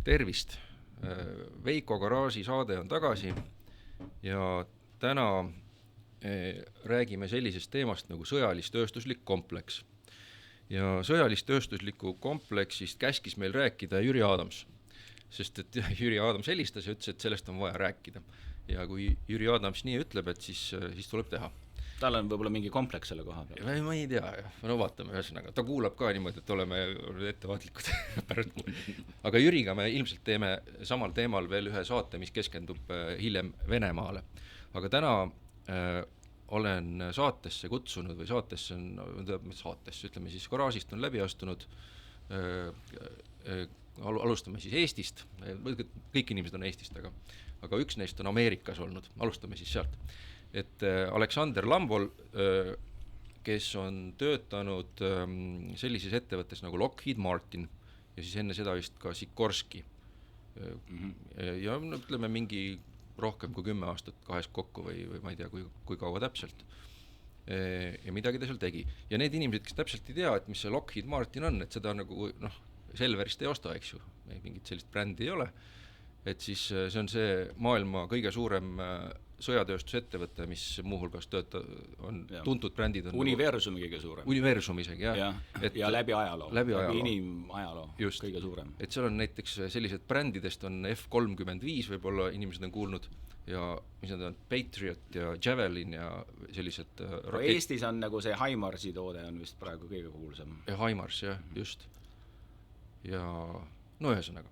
Tervist! Veiko Garaaži saade on tagasi ja täna räägime sellisest teemast nagu sõjalis-tööstuslik kompleks. Ja sõjalis-tööstusliku kompleksist käskis meil rääkida Jüri Adams, sest et Jüri Adams helistas ja ütles, et sellest on vaja rääkida. Ja kui Jüri Adams nii ütleb, et siis tuleb teha. Tal on võib-olla mingi kompleks selle koha peal. Ma ei tea, no vaatame ühesõnaga. Ta kuulab ka niimoodi, et oleme ettevaatlikud pärast. Aga Jüriga me ilmselt teeme samal teemal veel ühe saate, mis keskendub hiljem Venemaale. Aga täna olen saatesse kutsunud või saatesse, ütleme siis Garaažist on läbi astunud, alustame siis Eestist, kõik inimesed on Eestist, aga üks neist on Ameerikas olnud, alustame siis sealt. Et Aleksander Lambol, kes on töötanud sellises ettevõttes nagu Lockheed Martin ja siis enne seda vist ka Sikorsky. Ja ütleme mingi rohkem kui 10 aastat kahest kokku või ma ei tea, kui kaua täpselt. Ja midagi ta seal tegi. Ja need inimesed, kes täpselt ei tea, et mis see Lockheed Martin on, et seda nagu Selverist ei osta, eks ju, mingit sellist brändi ei ole. Et siis see on see maailma kõige suurem sõjatööstusettevõte, mis muuhulgas on tuntud brändid. On Universumi kõige suurem. Universum isegi, jah. Ja läbi ajaloo. Läbi inimajaloo kõige suurem. Et seal on näiteks sellised brändidest on F-35, võib-olla inimesed on kuulnud, ja mis nad on, Patriot ja Javelin ja sellised Eestis on nagu see Himarsi toode on vist praegu kõige kuulsam. Ja Himars, jah, just. Ja no ühesõnaga.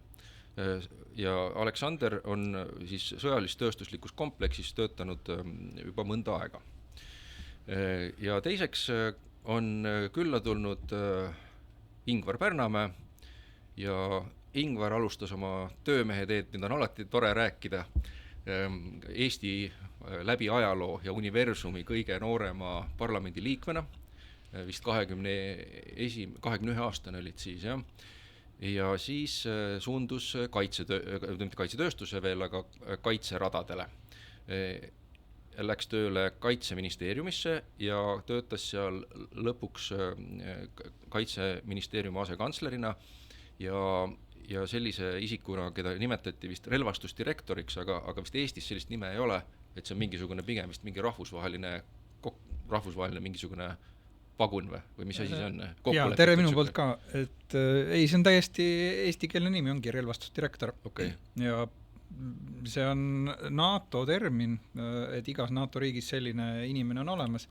Ja Aleksander on siis sõjalis-tööstuslikus kompleksis töötanud juba mõnda aega. Ja teiseks on külla tulnud Ingvar Pärnamäe ja Ingvar alustas oma töömehe teed, mida on alati tore rääkida, Eesti läbi ajaloo ja Universumi kõige noorema parlamendi liikmena, vist 21 aastane olid siis, jah. Ja siis suundus kaitsetööstuse veel, aga kaitseradadele. Läks tööle kaitseministeeriumisse ja töötas seal lõpuks kaitseministeeriumi asekantslerina ja sellise isikuna, keda nimetati vist relvastusdirektoriks, aga vist Eestis sellist nime ei ole, et see on mingisugune pigem vist mingi rahvusvaheline mingisugune pagun või mis asi see on? Jaa, tere minu poolt ka, et ei, see on täiesti eestikeelne nimi, ongi relvastusdirektor. Okay. Ja see on NATO termin, et igas NATO riigis selline inimene on olemas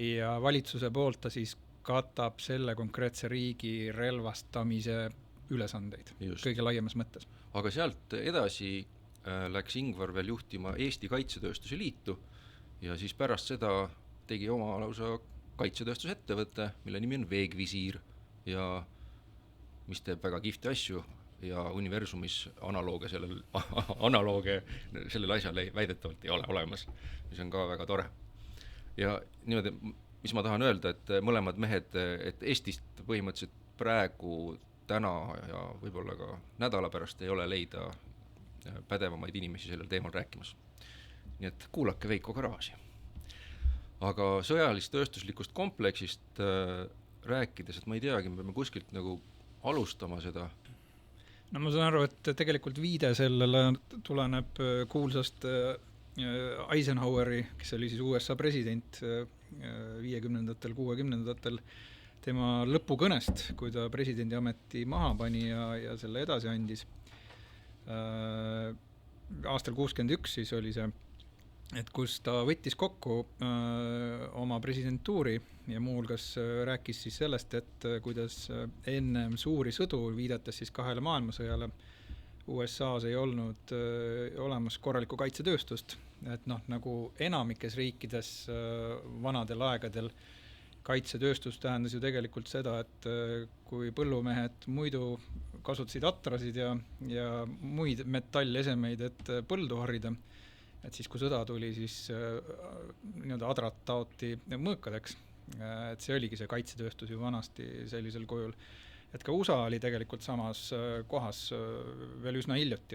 ja valitsuse poolt ta siis katab selle konkreetse riigi relvastamise ülesandeid kõige laiemas mõttes. Aga sealt edasi läks Ingvar veel juhtima Eesti Kaitsetööstuse Liitu ja siis pärast seda tegi oma lausa kaitsetööstusettevõte, mille nimi on Veegvisiir ja mis teeb väga kihvti asju ja Universumis analooge sellel asjal väidetavalt ei ole olemas, mis on ka väga tore. Ja niimoodi, mis ma tahan öelda, et mõlemad mehed, et Eestist põhimõtteliselt praegu täna ja võib-olla ka nädala pärast ei ole leida pädevamaid inimesi sellel teemal rääkimas. Nii et kuulake Veiko Garaaži. Aga sõjalis-tööstuslikust kompleksist rääkides, et ma ei teagi, me peame kuskilt nagu alustama seda. No ma saan aru, et tegelikult viide sellele tuleneb kuulsast Eisenhoweri, kes oli siis USA president 50-ndatel, 60-ndatel, tema lõpukõnest, kui ta presidendi ameti maha pani ja selle edasi andis. Aastal 61 siis oli see, et kus ta võttis kokku oma presidentuuri ja muuhulgas rääkis siis sellest, et kuidas enne suuri sõdu, viidates siis 2 maailmasõjale, USA-s ei olnud olemas korralikku kaitsetööstust, et nagu enamikes riikides vanadel aegadel kaitsetööstus tähendas ju tegelikult seda, et kui põllumehed muidu kasutasid atrasid ja muid metallesemeid, et põldu harida, et siis kui sõda tuli, siis adrat taoti mõõkadeks, et see oligi see kaitsetööstus ju vanasti sellisel kujul. Et ka USA oli tegelikult samas kohas veel üsna hiljuti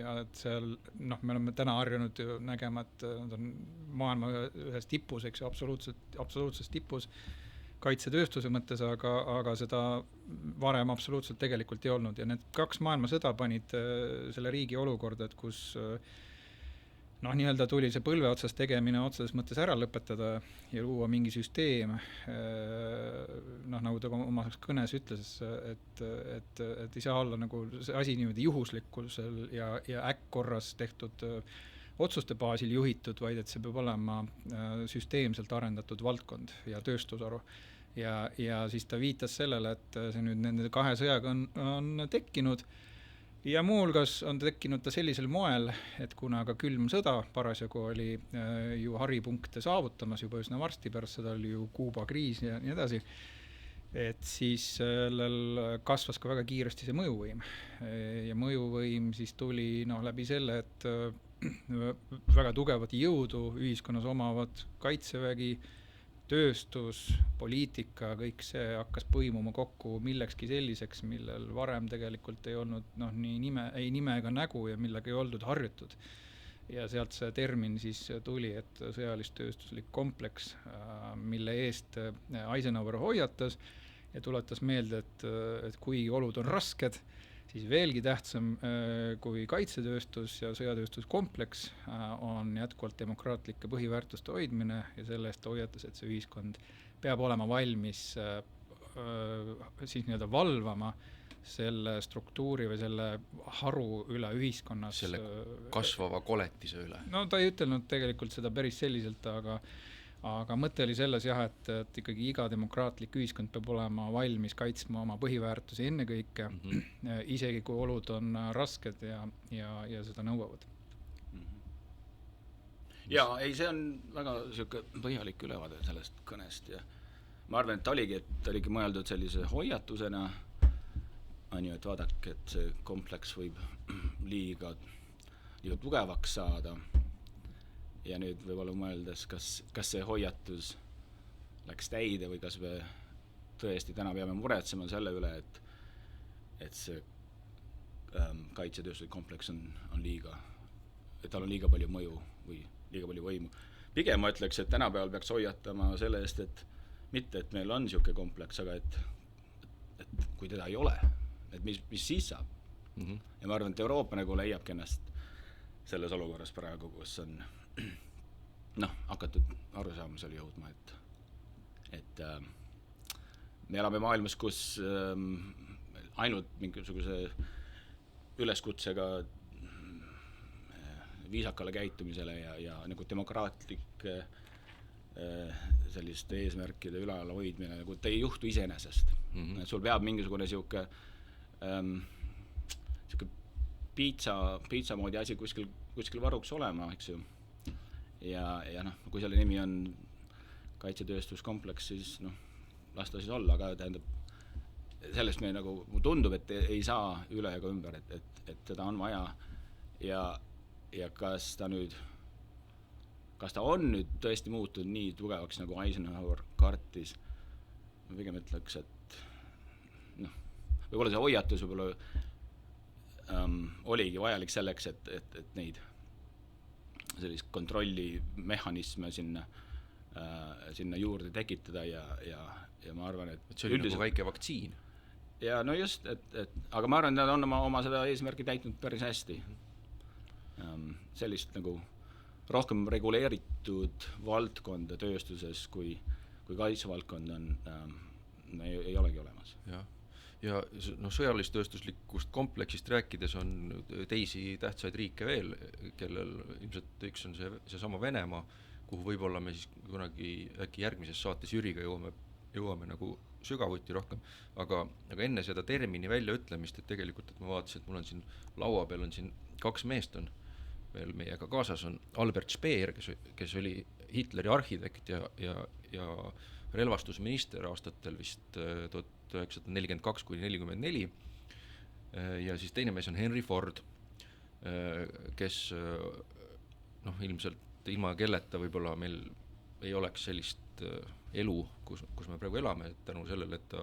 ja et seal, me oleme täna harjunud ju nägema, et nad on maailma ühes tipus, eks ju, absoluutses tipus, kaitsetööstuse mõttes, aga seda varem absoluutselt tegelikult ei olnud ja need 2 maailmasõda panid selle riigi olukorda, et kus nii-öelda tuli see põlve otsas tegemine otseses mõttes ära lõpetada ja luua mingi süsteem, nagu ta oma kõnes ütles, et ei saa olla nagu see asi niimoodi juhuslikkusel ja äkkkorras tehtud otsuste baasil juhitud, vaid et see peab olema süsteemselt arendatud valdkond ja tööstusaru. Ja siis ta viitas sellele, et see nüüd nende 2 sõjaga on tekkinud ja muuhulgas on tekkinud ta sellisel moel, et kuna ka külm sõda parasjagu oli ju haripunkte saavutamas juba üsna varsti, pärast seda oli ju Kuuba kriis ja nii edasi, et siis sellel kasvas ka väga kiiresti see mõjuvõim. Ja mõjuvõim siis tuli läbi selle, et väga tugevat jõudu ühiskonnas omavad kaitsevägi, tööstus, poliitika, kõik see hakkas põimuma kokku millekski selliseks, millel varem tegelikult ei olnud ei nime ega nägu ja millega ei oldud harjutud. Ja sealt see termin siis tuli, et sõjalist-tööstuslik kompleks, mille eest Eisenhower hoiatas ja tuletas meelde, et kui olud on rasked, siis veelgi tähtsam kui kaitsetööstus ja sõjatööstuskompleks on jätkuvalt demokraatlike põhiväärtuste hoidmine ja selle eest hoiatas, et see ühiskond peab olema valmis siis nii-öelda valvama selle struktuuri või selle haru üle ühiskonnas. Selle kasvava koletise üle. No ta ei ütelnud tegelikult seda päris selliselt, aga mõte oli selles jah, et ikkagi iga demokraatlik ühiskond peab olema valmis kaitsma oma põhiväärtusi ennekõike, isegi kui olud on rasked ja seda nõuavad. Ja ei, see on väga selline põhjalik ülevaade sellest kõnest ja ma arvan, et ta oligi mõeldud sellise hoiatusena, et vaadake, et see kompleks võib liiga tugevaks saada. Ja nüüd võib-olla mõeldes, kas see hoiatus läks täide või kas me tõesti täna peame muretsema selle üle, et see kaitsetööstuslik kompleks on liiga, et tal on liiga palju mõju või liiga palju võimu. Pigem ma ütleks, et tänapäeval peaks hoiatama selle eest, et mitte, et meil on niisugune kompleks, aga et kui teda ei ole, et mis siis saab. Ja ma arvan, et Euroopa nagu leiabki ennast selles olukorras praegu, kus on hakatud arusaamisel jõudma, et me elame maailmas, kus ainult mingisuguse üleskutsega viisakale käitumisele ja nagu demokraatlik selliste eesmärkide üleala hoidmine, nagu ta ei juhtu iseenesest. Sul peab mingisugune siuke piitsa moodi asi kuskil varuks olema, eks ju. Ja kui selle nimi on kaitsetööstuskompleks, siis las ta siis olla, aga tähendab, sellest me nagu tundub, et ei saa üle ega ümber, et teda on vaja ja kas ta on nüüd tõesti muutunud nii tugevaks, nagu Eisenhower kartis. Ma pigem ütleks, et võib-olla see hoiatus oligi vajalik selleks, et neid sellist kontrollimehhanisme sinna juurde tekitada ja ma arvan, et see oli üldiselt nagu väike vaktsiin. Ja no just, aga ma arvan, et nad on oma seda eesmärki täitnud päris hästi. Sellist nagu rohkem reguleeritud valdkonda tööstuses kui kaitsevaldkond ei olegi olemas. Ja sõjalist-tööstuslikust kompleksist rääkides on teisi tähtsaid riike veel, kellel ilmselt üks on see sama Venemaa, kuhu võib-olla me siis kunagi äkki järgmises saates Jüriga jõuame nagu sügavuti rohkem, aga enne seda termini väljaütlemist, et tegelikult, et ma vaatasin, et mul on siin laua peal on siin 2 meest on veel meiega kaasas, on Albert Speer, kes oli Hitleri arhitekt ja relvastusminister aastatel vist 1942–1944 ja siis teine mees on Henry Ford, kes ilmselt ilma kelleta võib-olla meil ei oleks sellist elu, kus me praegu elame, et tänu sellele, et ta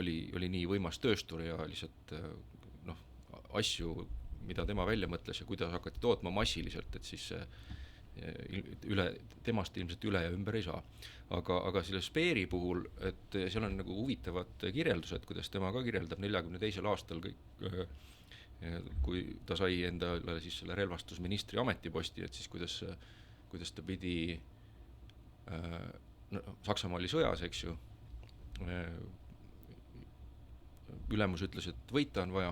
oli nii võimas tööstur ja lihtsalt asju, mida tema välja mõtles ja kuidas hakati tootma massiliselt, et siis temast ilmselt üle ja ümber ei saa. Aga selle Speeri puhul, et seal on nagu huvitavad kirjeldused, kuidas tema ka kirjeldab 42. aastal kõik, kui ta sai endale siis selle relvastusministri ametiposti, et siis kuidas ta pidi, Saksamaa oli sõjas, eks ju, ülemus ütles, et võita on vaja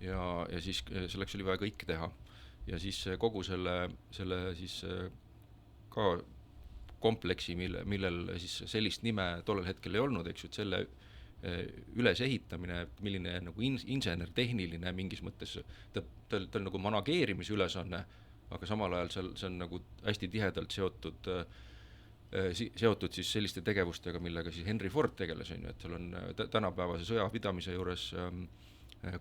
ja siis selleks oli vaja kõik teha. Ja siis kogu selle siis ka kompleksi, millel siis sellist nime tollel hetkel ei olnud, eks ju, et selle ülesehitamine, milline nagu insener, tehniline mingis mõttes, ta on nagu manageerimise ülesanne, aga samal ajal see on nagu hästi tihedalt seotud siis selliste tegevustega, millega siis Henry Ford tegeles, on ju, et seal on tänapäevase sõjapidamise juures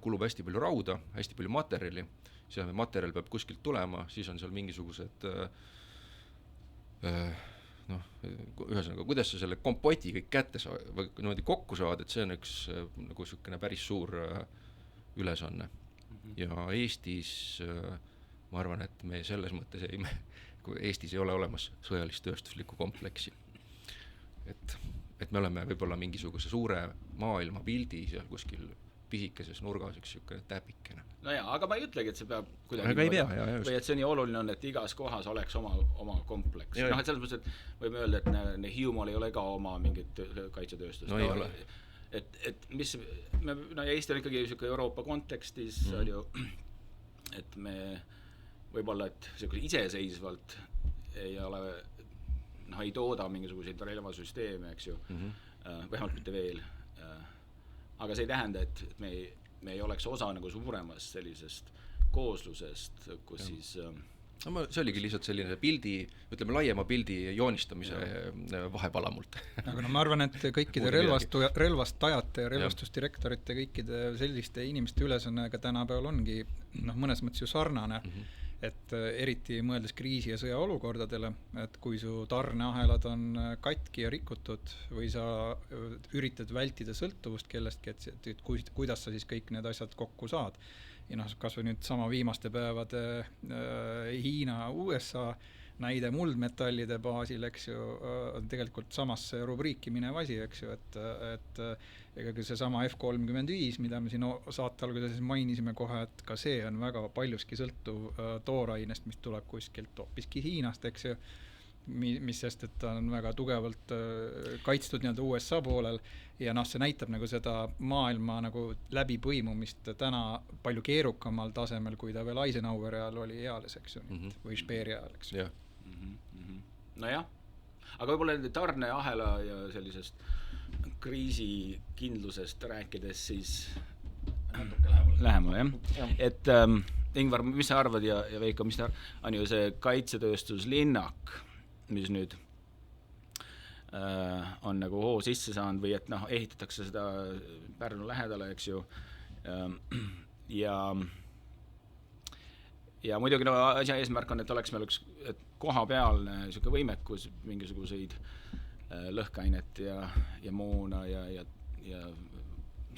kulub hästi palju rauda, hästi palju materjali, see materjal peab kuskilt tulema, siis on seal mingisugused ühesõnaga, kuidas sa selle kompoti kõik kätte või niimoodi kokku saad, et see on üks nagu niisugune päris suur ülesanne. Ja Eestis ma arvan, et me selles mõttes Eestis ei ole olemas sõjalist tööstuslikku kompleksi. Et me oleme võib-olla mingisuguse suure maailma pildi seal kuskil pisikeses nurgas, üks niisugune täpikene. No jaa, aga ma ei ütlegi, et see peab kuidagi aga ei pea, või et see nii oluline on, et igas kohas oleks oma kompleks. Et selles mõttes, et võime öelda, et Hiiumaal ei ole ka oma mingit kaitsetööstust. No ei ole. Et mis, Eesti on ikkagi niisugune Euroopa kontekstis, on ju, et me võib-olla, et iseseisvalt ei ole, ei tooda mingisuguseid relvasüsteeme, eks ju, vähemalt mitte veel. Aga see ei tähenda, et me ei oleks osa nagu suuremast sellisest kooslusest, kus siis see oligi lihtsalt selline pildi, ütleme laiema pildi joonistamise vahepalamult. Aga ma arvan, et kõikide relvastajate ja relvastusdirektorite, kõikide selliste inimeste ülesanne ka tänapäeval ongi mõnes mõttes ju sarnane, et eriti mõeldes kriisi- ja sõjaolukordadele, et kui su tarneahelad on katki ja rikutud või sa üritad vältida sõltuvust kellestki, et kuidas sa siis kõik need asjad kokku saad. Ja kas või nüüd sama viimaste päevade Hiina, USA näide muldmetallide baasil, eks ju, on tegelikult samasse rubriiki minev asi, eks ju, et ega see sama F-35, mida me siin saate alguses mainisime kohe, et ka see on väga paljuski sõltuv toorainest, mis tuleb kuskilt hoopiski Hiinast, eks ju, mis sest, et ta on väga tugevalt kaitstud nii-öelda USA poolel ja see näitab nagu seda maailma nagu läbipõimumist täna palju keerukamal tasemel, kui ta veel Eisenhoweri ajal oli eales, eks ju, või Speeri ajal, eks ju. Nojah, aga võib-olla tarneahela ja sellisest kriisikindlusest rääkides siis lähemale, jah? Et Ingvar, mis sa arvad ja Veiko, mis ta on ju see kaitsetööstuslinnak, mis nüüd on nagu hoo sisse saanud või et ehitatakse seda Pärnu lähedale, eks ju, ja muidugi asja eesmärk on, et oleks meil üks kohapealne niisugune võimekus mingisuguseid lõhkainet ja moona ja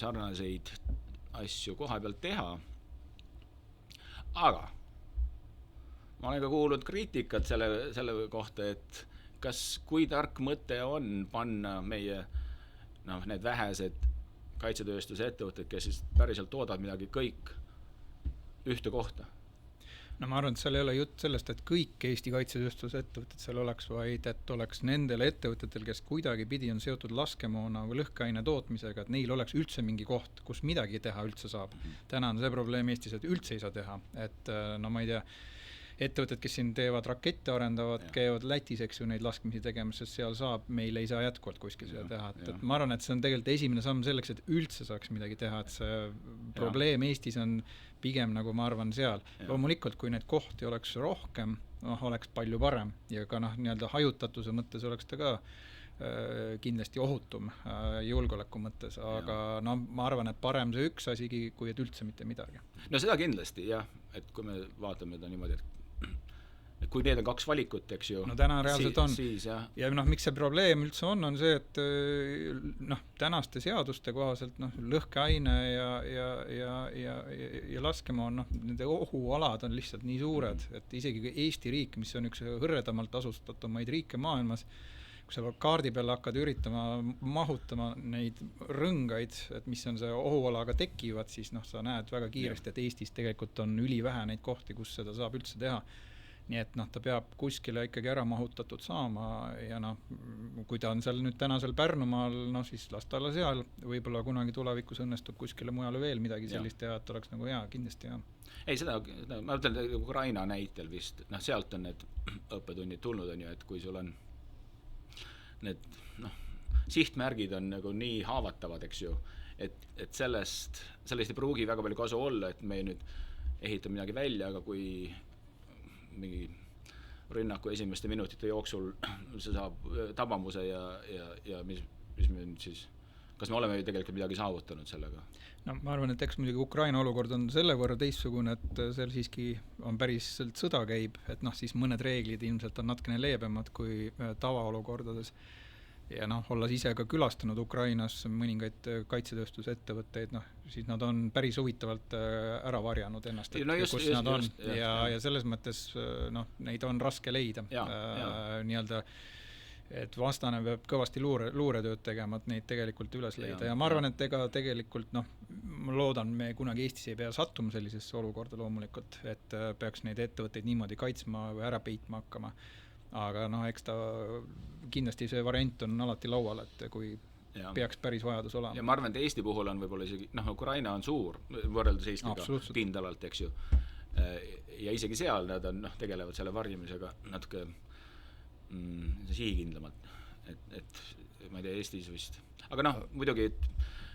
sarnaseid asju koha pealt teha. Aga ma olen ka kuulnud kriitikat selle kohta, et kui tark mõte on panna meie need vähesed kaitsetööstuse ettevõtted, kes siis päriselt toodavad midagi kõik ühte kohta. Ma arvan, et seal ei ole jutt sellest, et kõik Eesti kaitsetööstuse ettevõtted seal oleks, vaid et oleks nendel ettevõtetel, kes kuidagi pidi on seotud laskemoona või lõhkaine tootmisega, et neil oleks üldse mingi koht, kus midagi teha üldse saab. Täna on see probleem Eestis, et üldse ei saa teha. Et ma ei tea, ettevõtted, kes siin teevad rakette arendavad, käivad Lätis, eks ju, neid laskmisi tegemas, sest seal saab, meil ei saa jätkuvalt kuskil seda teha. Et ma arvan, et see on tegelikult esimene samm selleks, et üldse saaks midagi teha, et see probleem Eestis on pigem nagu ma arvan seal. Loomulikult, kui neid kohti oleks rohkem, oleks palju parem ja ka nii-öelda hajutatuse mõttes oleks ta ka kindlasti ohutum julgeoleku mõttes, aga ma arvan, et parem see üks asigi, kui et üldse mitte midagi. No seda kindlasti, jah, et kui me vaatame ta niimoodi, et kui need on 2 valikut, eks ju. No täna reaalselt on. Siis, jah. Ja miks see probleem üldse on see, et tänaste seaduste kohaselt lõhkeaine ja laskemoon, nende ohualad on lihtsalt nii suured, et isegi Eesti riik, mis on üks hõredamalt asustatumaid riike maailmas, kui sa kaardi peal hakkad üritama mahutama neid rõngaid, et mis on see ohualaga tekivad, siis sa näed väga kiiresti, et Eestis tegelikult on ülivähe neid kohti, kus seda saab üldse teha. Nii et ta peab kuskile ikkagi ära mahutatud saama ja kui ta on seal nüüd tänasel Pärnumaal, siis las ta olla seal, võib-olla kunagi tulevikus õnnestub kuskile mujale veel midagi sellist teha, et oleks nagu hea, kindlasti hea. Ei, seda ma ütlen Ukraina näitel vist, sealt on need õppetunnid tulnud, on ju, et kui sul on need sihtmärgid on nagu nii haavatavad, eks ju, et sellest ei pruugi väga palju kasu olla, et me nüüd ehitame midagi välja, aga kui mingi rünnaku esimeste minutite jooksul see saab tabamuse ja mis me nüüd siis, kas me oleme tegelikult midagi saavutanud sellega? No ma arvan, et eks muidugi Ukraina olukord on selle võrra teistsugune, et seal siiski on päris sõda käib, et siis mõned reeglid ilmselt on natukene leebemad kui tavaolukordades. Ja olles ise ka külastanud Ukrainas mõningaid kaitsetööstusettevõtteid, siis nad on päris huvitavalt ära varjanud ennast, kus nad on. Ja selles mõttes neid on raske leida. Nii-öelda, et vastane peab kõvasti luuretööd tegema, et neid tegelikult üles leida. Ja ma arvan, et ega tegelikult, ma loodan, me kunagi Eestis ei pea sattuma sellisesse olukorda loomulikult, et peaks neid ettevõtteid niimoodi kaitsma või ära peitma hakkama. Aga eks ta kindlasti see variant on alati laual, et kui peaks päris vajadus olema. Ja ma arvan, et Eesti puhul on võib-olla isegi, Ukraina on suur võrreldes Eestiga pindalalt, eks ju. Ja isegi seal nad on, tegelevad selle varjimisega natuke sihikindlamalt. Et ma ei tea, Eestis vist. Aga muidugi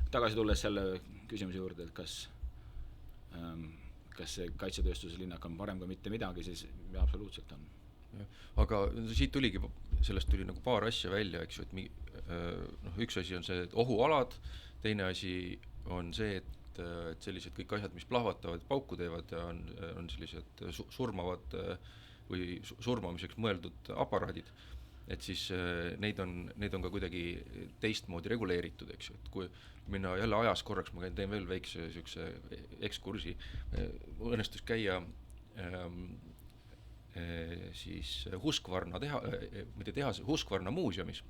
tagasi tulles selle küsimuse juurde, et kas see kaitsetööstuse linnak on parem kui mitte midagi, siis absoluutselt on. Aga siit sellest tuli nagu paar asja välja, eks ju, et üks asi on see ohualad, teine asi on see, et sellised kõik asjad, mis plahvatavad, pauku teevad, on sellised surmavad või surmamiseks mõeldud aparaadid, et siis neid on ka kuidagi teistmoodi reguleeritud, eks ju, et kui minna jälle ajas korraks, ma teen veel väikse ekskursi, õnnestus käia siis Husqvarna Husqvarna muuseumis.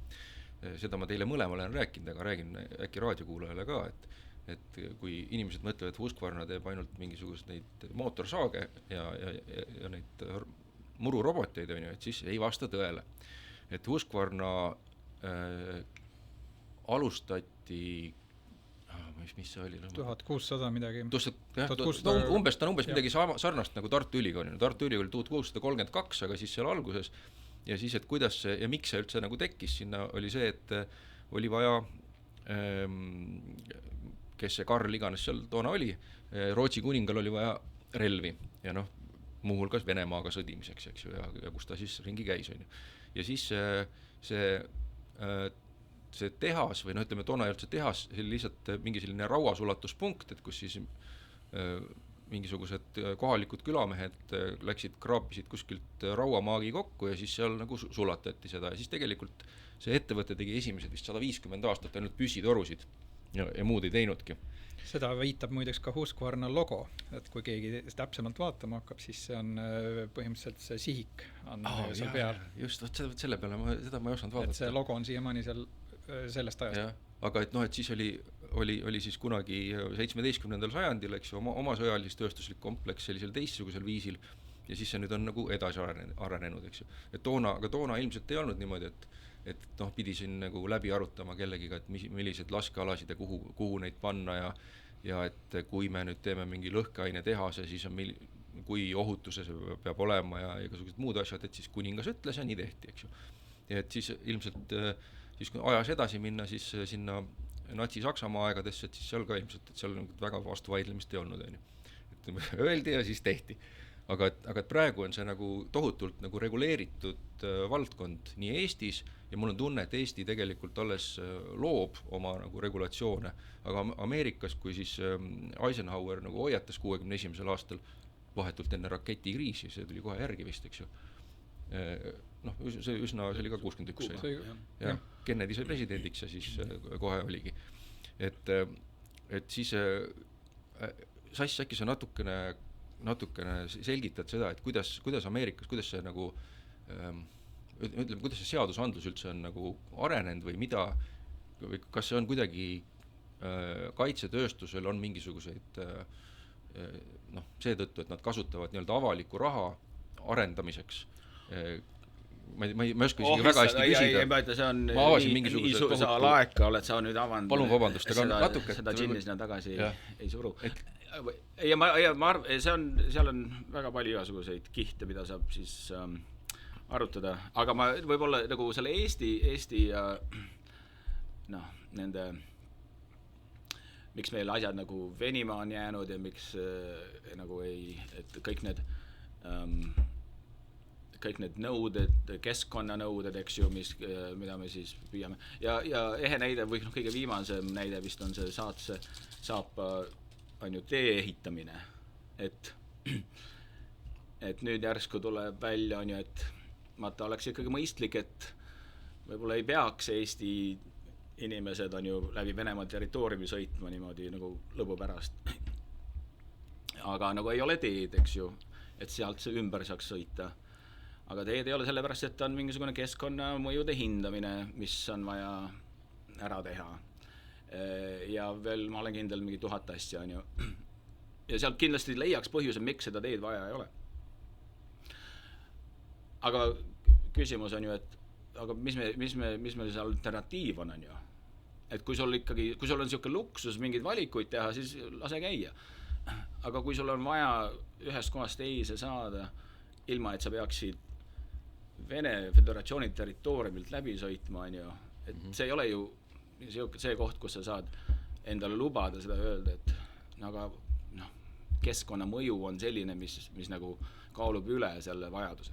Seda ma teile mõlemale olen rääkinud, aga räägin äkki raadiokuulajale ka, et kui inimesed mõtlevad, et Husqvarna teeb ainult mingisugust neid mootorsaage ja neid mururoboteid, on ju, et siis ei vasta tõele. Et Husqvarna alustati mis see oli? 1600 midagi. Umbes midagi sarnast nagu Tartu Ülikool. Tartu Ülikool 1632, aga siis seal alguses ja siis, et kuidas see ja miks see üldse nagu tekkis, sinna oli see, et oli vaja, kes see Karl iganes seal toona oli, Rootsi kuningal oli vaja relvi ja muuhulgas Venemaaga sõdimiseks, eks ju, ja kus ta siis ringi käis, on ju. Ja siis see tehas või ütleme, toona ei olnud see tehas, see oli lihtsalt mingi selline rauasulatuspunkt, et kus siis mingisugused kohalikud külamehed läksid, kraapisid kuskilt rauamaagi kokku ja siis seal nagu sulatati seda ja siis tegelikult see ettevõte tegi esimesed vist 150 aastat ainult püsitorusid ja muud ei teinudki. Seda viitab muideks ka Husqvarna logo, et kui keegi täpsemalt vaatama hakkab, siis see on põhimõtteliselt see sihik on seal peal. Just, selle peale seda ma ei osanud vaadata. Et see logo on siiamaani seal sellest ajast. Ja, aga et siis oli siis kunagi 17. sajandil, eks ju, oma sõjalis-tööstuslik kompleks sellisel teistsugusel viisil ja siis see nüüd on nagu edasi arenenud, eks ju. Et toona ilmselt ei olnud niimoodi, et pidi siin nagu läbi arutama kellegiga, et millised laskealasid ja kuhu neid panna ja et kui me nüüd teeme mingi lõhkeaine tehase, siis on kui ohutuse see peab olema ja igasugused muud asjad, et siis kuningas ütles ja nii tehti, eks ju. Ja et siis ilmselt, siis kui ajas edasi minna, siis sinna Natsi-Saksamaa aegadesse, et siis seal ka ilmselt, et seal väga vastu vaidlemist ei olnud, et öeldi ja siis tehti. Aga et praegu on see nagu tohutult nagu reguleeritud valdkond nii Eestis ja mul on tunne, et Eesti tegelikult alles loob oma nagu regulatsioone, aga Ameerikas, kui siis Eisenhower nagu hoiatas 61. aastal vahetult enne raketikriisi, see tuli kohe järgi vist, eks ju, noh, see oli ka 61 Kuuba, jah, Kennedy sai presidendiks ja siis kohe oligi. Et siis Sass, äkki sa natukene selgitad seda, et kuidas Ameerikas, kuidas see nagu ütleme, kuidas see seadusandlus üldse on nagu arenenud või mida, või kas see on kuidagi kaitsetööstusel on mingisuguseid noh, seetõttu, et nad kasutavad nii-öelda avaliku raha arendamiseks. Ma ei oska isegi väga hästi küsida. Ma avasin mingisuguse sa laeka oled sa nüüd avanud. Palun vabandust, aga natuke. Seda džinni sinna tagasi ei suru. Ja ma arvan, seal on väga palju igasuguseid kihte, mida saab siis arutada. Aga ma võib-olla nagu selle Eesti noh, nende miks meil asjad nagu venima on jäänud ja miks nagu ei, et kõik need nõuded, keskkonnanõuded, eks ju, mida me siis püüame. Ja ehe näide või kõige viimasem näide vist on see saab on ju tee ehitamine. Et nüüd järsku tuleb välja, on ju, et vaata oleks ikkagi mõistlik, et võib-olla ei peaks Eesti inimesed on ju läbi Venemaa territooriumi sõitma niimoodi nagu lõbu pärast. Aga nagu ei ole teed, eks ju, et sealt see ümber saaks sõita. Aga teed ei ole sellepärast, et on mingisugune keskkonnamõjude hindamine, mis on vaja ära teha. Ja veel ma olen kindel mingi 1000 asja, on ju. Ja sealt kindlasti leiaks põhjuse, miks seda teed vaja ei ole. Aga küsimus on ju, et aga mis meil see alternatiiv on ju? Et kui sul on siuke luksus mingeid valikuid teha, siis lase käia. Aga kui sul on vaja ühest kohast teise saada, ilma et sa peaksid Vene Föderatsiooni territooriumilt läbi sõitma, on ju, et see ei ole ju see koht, kus sa saad endale lubada seda öelda, et aga noh, keskkonna mõju on selline, mis nagu kaalub üle selle vajaduse.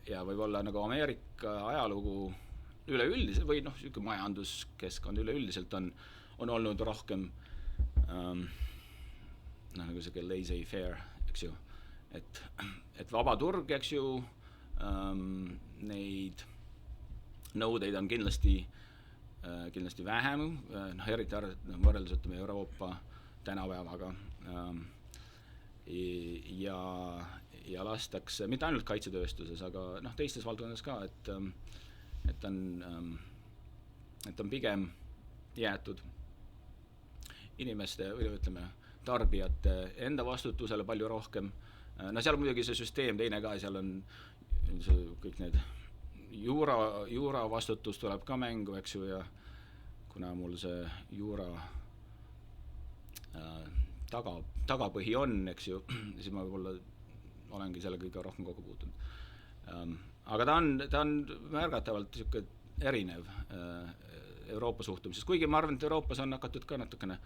Ja võib-olla nagu Ameerika ajalugu üleüldiselt või noh, siuke majanduskeskkond üleüldiselt on olnud rohkem nagu siuke laissez-faire, eks ju, et vaba turg, eks ju, neid nõudeid on kindlasti vähem, eriti võrreldes ütleme Euroopa tänapäevaga ja lastakse, mitte ainult kaitsetööstuses, aga noh, teistes valdkondades ka, et on pigem jäetud inimeste või ütleme tarbijate enda vastutusele palju rohkem. No seal on muidugi see süsteem teine ka, seal on kõik need juura vastutus tuleb ka mängu, eks ju, ja kuna mul see juura tagapõhi on, eks ju, siis ma võib-olla olengi selle kõige rohkem kokku puutunud. Aga ta on märgatavalt siuke erinev Euroopa suhtumisest, kuigi ma arvan, et Euroopas on hakatud ka natukene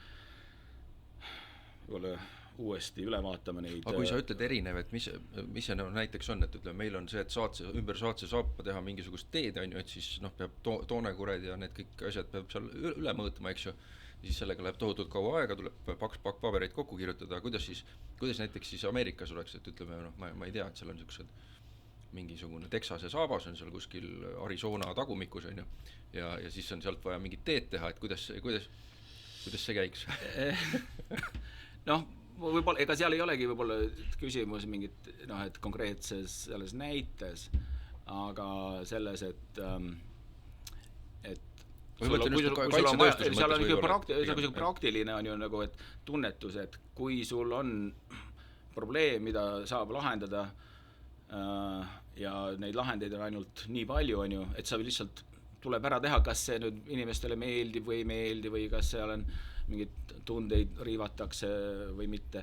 võib-olla uuesti üle vaatama neid. Aga kui sa ütled erinev, et mis see näiteks on, et ütleme, meil on see, et ümber saatse saapa teha mingisugust teed, on ju, et siis noh, peab toonekured ja need kõik asjad peab seal üle mõõtma, eks ju, siis sellega läheb tohutult kaua aega, tuleb pakk pabereid kokku kirjutada, kuidas näiteks siis Ameerikas oleks, et ütleme, noh, ma ei tea, et seal on niisugused mingisugune Texase saabas on seal kuskil Arizona tagumikus, on ju, ja siis on sealt vaja mingit teed teha, et kuidas see käiks? Noh, võib-olla, ega seal ei olegi võib-olla küsimus mingit, noh, et konkreetses selles näites, aga selles, et seal on niisugune praktiline on ju nagu, et tunnetus, et kui sul on probleem, mida saab lahendada ja neid lahendeid on ainult nii palju, on ju, et sa lihtsalt tuleb ära teha, kas see nüüd inimestele meeldib või ei meeldi või kas seal on mingid tundeid riivatakse või mitte.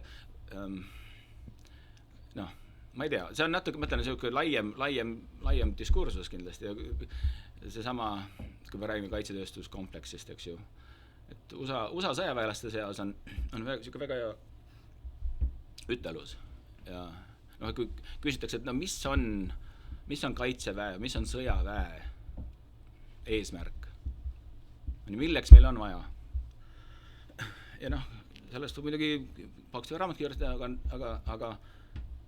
Noh, ma ei tea, see on natuke, ma ütlen, siuke laiem diskursus kindlasti. Seesama, kui me räägime kaitsetööstuskompleksist, eks ju, et USA sõjaväelaste seas on siuke väga hea ütelus. Ja noh, kui küsitakse, et no mis on kaitseväe, mis on sõjaväe eesmärk? Milleks meil on vaja? Ja noh, sellest võib muidugi paksu raamat kirjutada, aga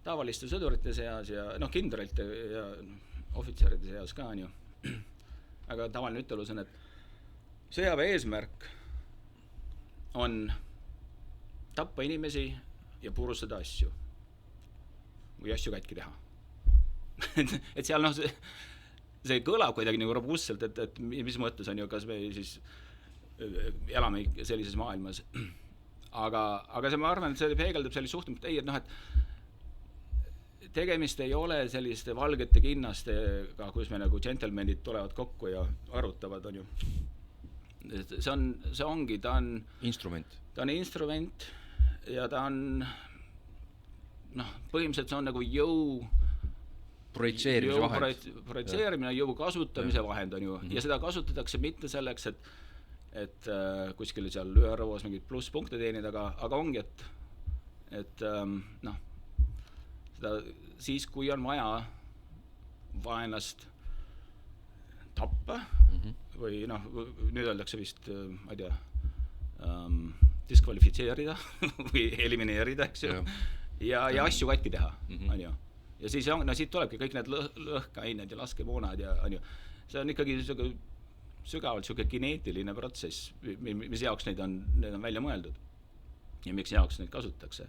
tavaliste sõdurite seas ja noh, kindralite ja ohvitseride seas ka on ju. Aga tavaline ütelus on, et sõjaväe eesmärk on tappa inimesi ja purustada asju või asju katki teha. et seal noh, see kõlab kuidagi nagu robustselt, et mis mõttes on ju, kas me siis elame sellises maailmas. Aga see, ma arvan, et see peegeldab sellist suhtumist, ei, et noh, et tegemist ei ole selliste valgete kinnastega, kus me nagu džentelmenid tulevad kokku ja arutavad, on ju. See ongi, ta on instrument ja ta on noh, põhimõtteliselt see on nagu jõu projitseerimine, jõu kasutamise vahend on ju, ja seda kasutatakse mitte selleks, et kuskil seal ÜRO-s mingid plusspunkte teenida, aga ongi, et noh, seda siis, kui on vaja vaenlast tappa või noh, nüüd öeldakse vist, ma ei tea, diskvalifitseerida või elimineerida, eks ju, ja asju katki teha, on ju. Ja siis on, no siit tulebki kõik need lõhkeained ja laskemoonad ja on ju, see on ikkagi sügavalt selline geneetiline protsess, mis jaoks neid on välja mõeldud ja miks jaoks neid kasutatakse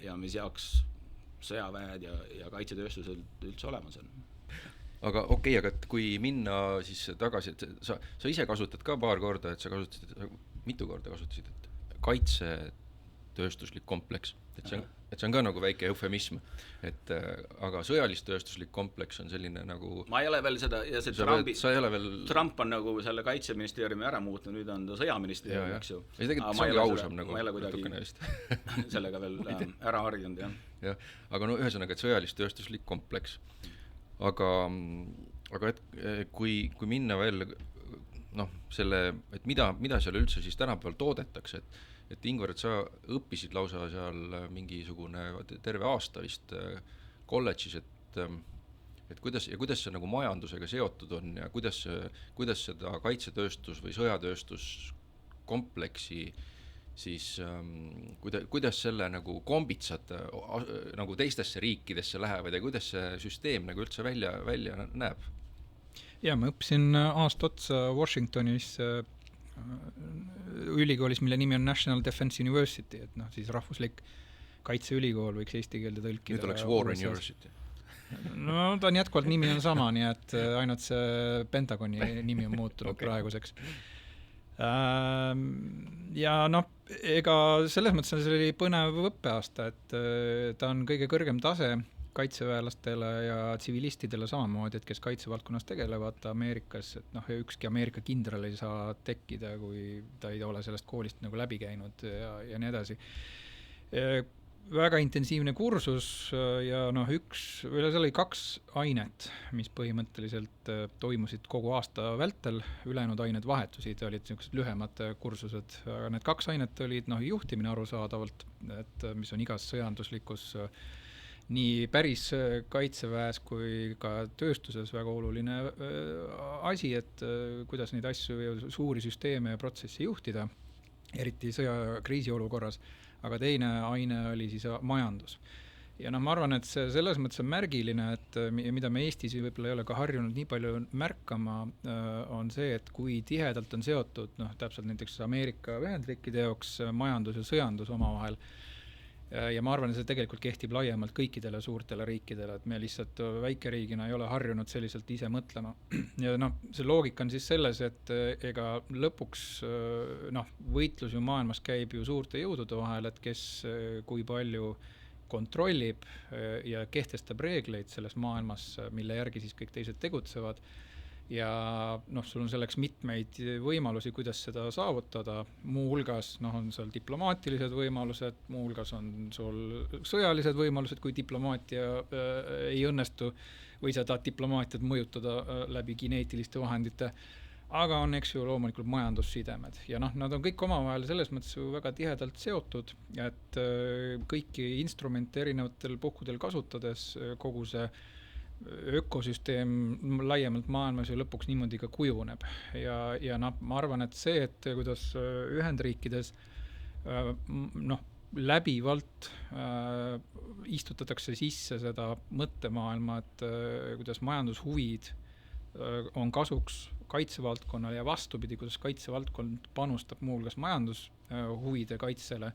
ja mis jaoks sõjaväed ja kaitsetööstusel üldse olemas on. Aga okei, aga kui minna siis tagasi, et sa ise kasutad ka paar korda, et sa kasutasid, mitu korda kasutasid, et kaitsetööstuslik kompleks, et see on ka nagu väike eufemism, et aga sõjalistööstuslik kompleks on selline nagu ma ei ole veel seda, ja see Trump on nagu selle kaitseministeeriumi ära muutnud, nüüd on ta sõjaministeerium, eks ju. Ja tegelikult see ongi ausam nagu ma ei ole kuidagi sellega veel ära harjunud, jah. Aga no ühesõnaga, et sõjalistööstuslik kompleks. Aga et kui minna veel noh, selle, et mida seal üldse siis tänapäeval toodetakse, et Ingvar, et sa õppisid lausa seal mingisugune terve aasta vist kolledžis, et kuidas see nagu majandusega seotud on ja kuidas seda kaitsetööstus või sõjatööstus kompleksi siis kuidas selle nagu kombitsad nagu teistesse riikidesse lähevad ja kuidas see süsteem nagu üldse välja näeb? Ja ma õppisin aasta otsa Washingtonis ülikoolis, mille nimi on National Defense University, et noh, siis rahvuslik kaitseülikool võiks eesti keelde tõlkida. Nüüd oleks War University. No ta on jätkuvalt, nimi on sama, nii et ainult see Pentagoni nimi on muutunud praeguseks. Ja noh, ega selles mõttes see oli põnev õppeaasta, et ta on kõige kõrgem tase kaitseväelastele ja tsivilistidele samamoodi, et kes kaitsevaldkonnas tegelevad Ameerikas, et noh, ükski Ameerika kindral ei saa tekkida, kui ta ei ole sellest koolist nagu läbi käinud ja nii edasi. Väga intensiivne kursus ja noh, seal oli 2 ainet, mis põhimõtteliselt toimusid kogu aasta vältel, ülejäänud ained vahetusid, olid niisugused lühemad kursused, aga need 2 ainet olid noh, juhtimine arusaadavalt, et mis on igas sõjanduslikus nii päris kaitseväes kui ka tööstuses väga oluline asi, et kuidas neid asju ja suuri süsteeme ja protsessi juhtida, eriti sõja kriisiolukorras, aga teine aine oli siis majandus. Ja noh, ma arvan, et see selles mõttes on märgiline, et mida me Eestis võib-olla ei ole ka harjunud nii palju märkama, on see, et kui tihedalt on seotud, noh, täpselt näiteks Ameerika Ühendriikide jaoks majandus ja sõjandus omavahel. Ja ma arvan, et see tegelikult kehtib laiemalt kõikidele suurtele riikidele, et me lihtsalt väikeriigina ei ole harjunud selliselt ise mõtlema. Ja noh, see loogika on siis selles, et ega lõpuks noh, võitlus ju maailmas käib ju suurte jõudude vahel, et kes kui palju kontrollib ja kehtestab reegleid selles maailmas, mille järgi siis kõik teised tegutsevad. Ja noh, sul on selleks mitmeid võimalusi, kuidas seda saavutada, muu hulgas noh, on seal diplomaatilised võimalused, muu hulgas on sul sõjalised võimalused, kui diplomaatia ei õnnestu või sa tahad diplomaatiat mõjutada läbi kineetiliste vahendite, aga on eks ju loomulikult majandussidemed ja noh, nad on kõik omavahel selles mõttes väga tihedalt seotud, et kõiki instrumente erinevatel puhkudel kasutades kogu see ökosüsteem laiemalt maailmas ju lõpuks niimoodi ka kujuneb ja noh, ma arvan, et see, et kuidas Ühendriikides noh, läbivalt istutatakse sisse seda mõttemaailma, et kuidas majandushuvid on kasuks kaitsevaldkonnale ja vastupidi, kuidas kaitsevaldkond panustab muuhulgas majandushuvide kaitsele,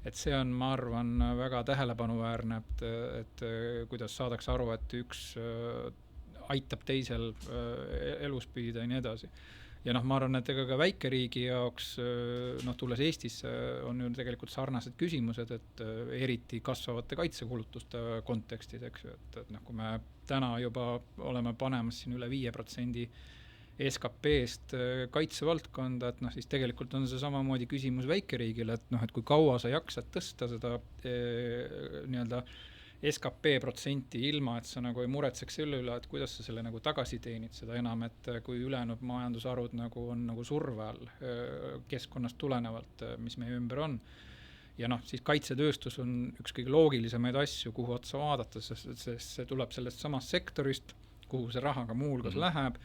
et see on, ma arvan, väga tähelepanuväärne, et kuidas saadakse aru, et üks aitab teisel elus püüda ja nii edasi. Ja ma arvan, et ega ka väikeriigi jaoks, tulles Eestisse, on ju tegelikult sarnased küsimused, et eriti kasvavate kaitsekulutuste kontekstis, eks ju, et kui me täna juba oleme panemas siin üle 5% SKP-st kaitsevaldkonda, et siis tegelikult on see samamoodi küsimus väikeriigile, et kui kaua sa jaksad tõsta seda nii-öelda SKP protsenti ilma, et sa nagu ei muretseks selle üle, et kuidas sa selle nagu tagasi teenid, seda enam, et kui ülejäänud majandusarud nagu on nagu surve all keskkonnast tulenevalt, mis meie ümber on. Ja siis kaitsetööstus on üks kõige loogilisemaid asju, kuhu otsa vaadata, sest see tuleb sellest samast sektorist, kuhu see raha ka muuhulgas läheb.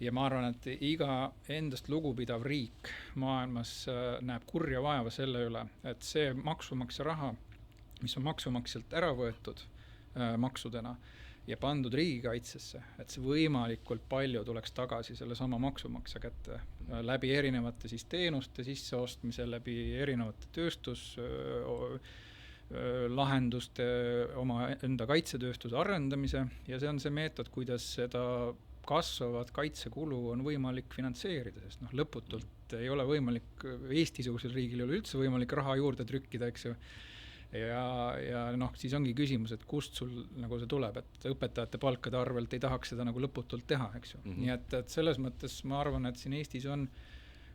Ja ma arvan, et iga endast lugupidav riik maailmas näeb kurja vaeva selle üle, et see maksumaksja raha, mis on maksumaksjalt ära võetud maksudena ja pandud riigikaitsesse, et see võimalikult palju tuleks tagasi selle sama maksumaksja kätte läbi erinevate siis teenuste sisseostmise, läbi erinevate tööstuslahenduste, oma enda kaitsetööstuse arendamise ja see on see meetod, kuidas seda kasvavat kaitsekulu on võimalik finantseerida, sest lõputult ei ole võimalik, Eesti-sugusel riigil ei ole üldse võimalik raha juurde trükkida, eks ju. Ja siis ongi küsimus, et kust sul nagu see tuleb, et õpetajate palkade arvelt ei tahaks seda nagu lõputult teha, eks ju. Nii et selles mõttes ma arvan, et siin Eestis on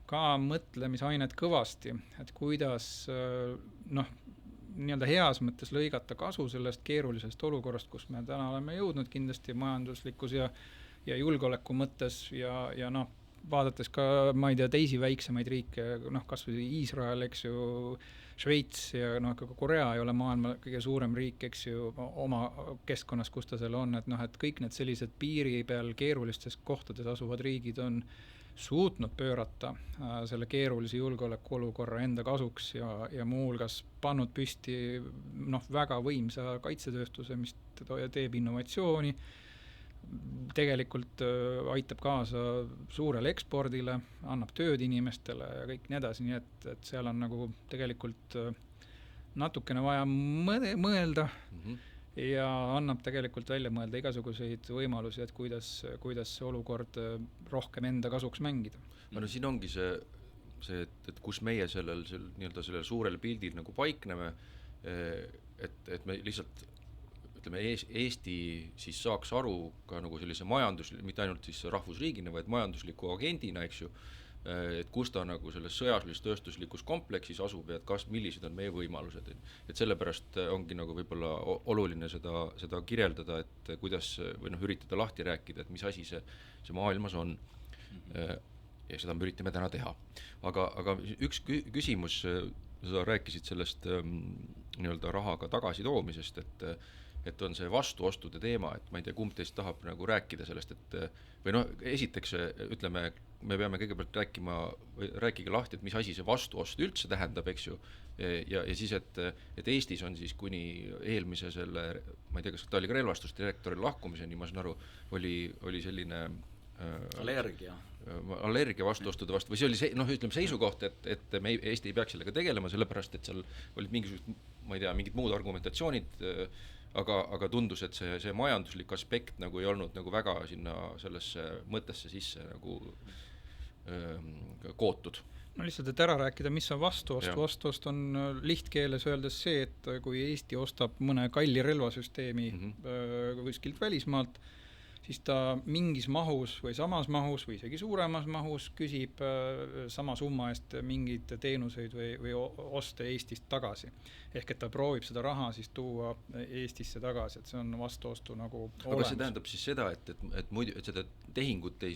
ka mõtlemisainet kõvasti, et kuidas nii-öelda heas mõttes lõigata kasu sellest keerulisest olukorrast, kus me täna oleme jõudnud kindlasti majanduslikus ja julgeoleku mõttes ja vaadates ka, ma ei tea, teisi väiksemaid riike, kas või Iisrael, eks ju, Šveits ja ka Korea ei ole maailma kõige suurem riik, eks ju, oma keskkonnas, kus ta seal on, et kõik need sellised piiri peal keerulistes kohtades asuvad riigid on suutnud pöörata selle keerulise julgeoleku olukorra enda kasuks ja muuhulgas pannud püsti väga võimsa kaitsetööstuse, mis teeb innovatsiooni, tegelikult aitab kaasa suurele ekspordile, annab tööd inimestele ja kõik nii edasi, nii et seal on nagu tegelikult natukene vaja mõelda ja annab tegelikult välja mõelda igasuguseid võimalusi, et kuidas see olukord rohkem enda kasuks mängida. Siin ongi see, et kus meie sellel suurel pildil nagu paikneme, et me lihtsalt Eesti siis saaks aru ka nagu sellise mitte ainult siis rahvusriigina, vaid majandusliku agendina, eks ju, et kus ta nagu selles sõjaslis-tööstuslikus kompleksis asub ja et millised on meie võimalused. Et sellepärast ongi nagu võib-olla oluline seda kirjeldada, et kuidas või üritada lahti rääkida, et mis asi see maailmas on. Ja seda me üritame täna teha. Aga üks küsimus, sa rääkisid sellest nii-öelda rahaga tagasi toomisest, et on see vastuostude teema, et ma ei tea, kumb teist tahab nagu rääkida sellest, või esiteks ütleme, me peame kõigepealt rääkige lahti, et mis asi see vastuost üldse tähendab, eks ju, ja siis, et Eestis on siis kuni eelmise selle, ma ei tea, kas ta oli ka relvastusdirektori lahkumiseni, ma saan aru, oli selline allergia vastuostude vastu, või see oli seisukoht, et Eesti ei peaks sellega tegelema, sellepärast, et seal olid mingisugused, ma ei tea, mingid muud argumentatsioonid, aga tundus, et see majanduslik aspekt nagu ei olnud nagu väga sinna sellesse mõttesse sisse nagu kootud. Lihtsalt, et ära rääkida, mis on vastuost. Vastuost on lihtkeeles öeldes see, et kui Eesti ostab mõne kalli relvasüsteemi kuskilt välismaalt, siis ta mingis mahus või samas mahus või isegi suuremas mahus küsib sama summa eest mingeid teenuseid või oste Eestist tagasi. Ehk et ta proovib seda raha siis tuua Eestisse tagasi, et see on vastuostu nagu olemas. Aga see tähendab siis seda, et seda tehingut ei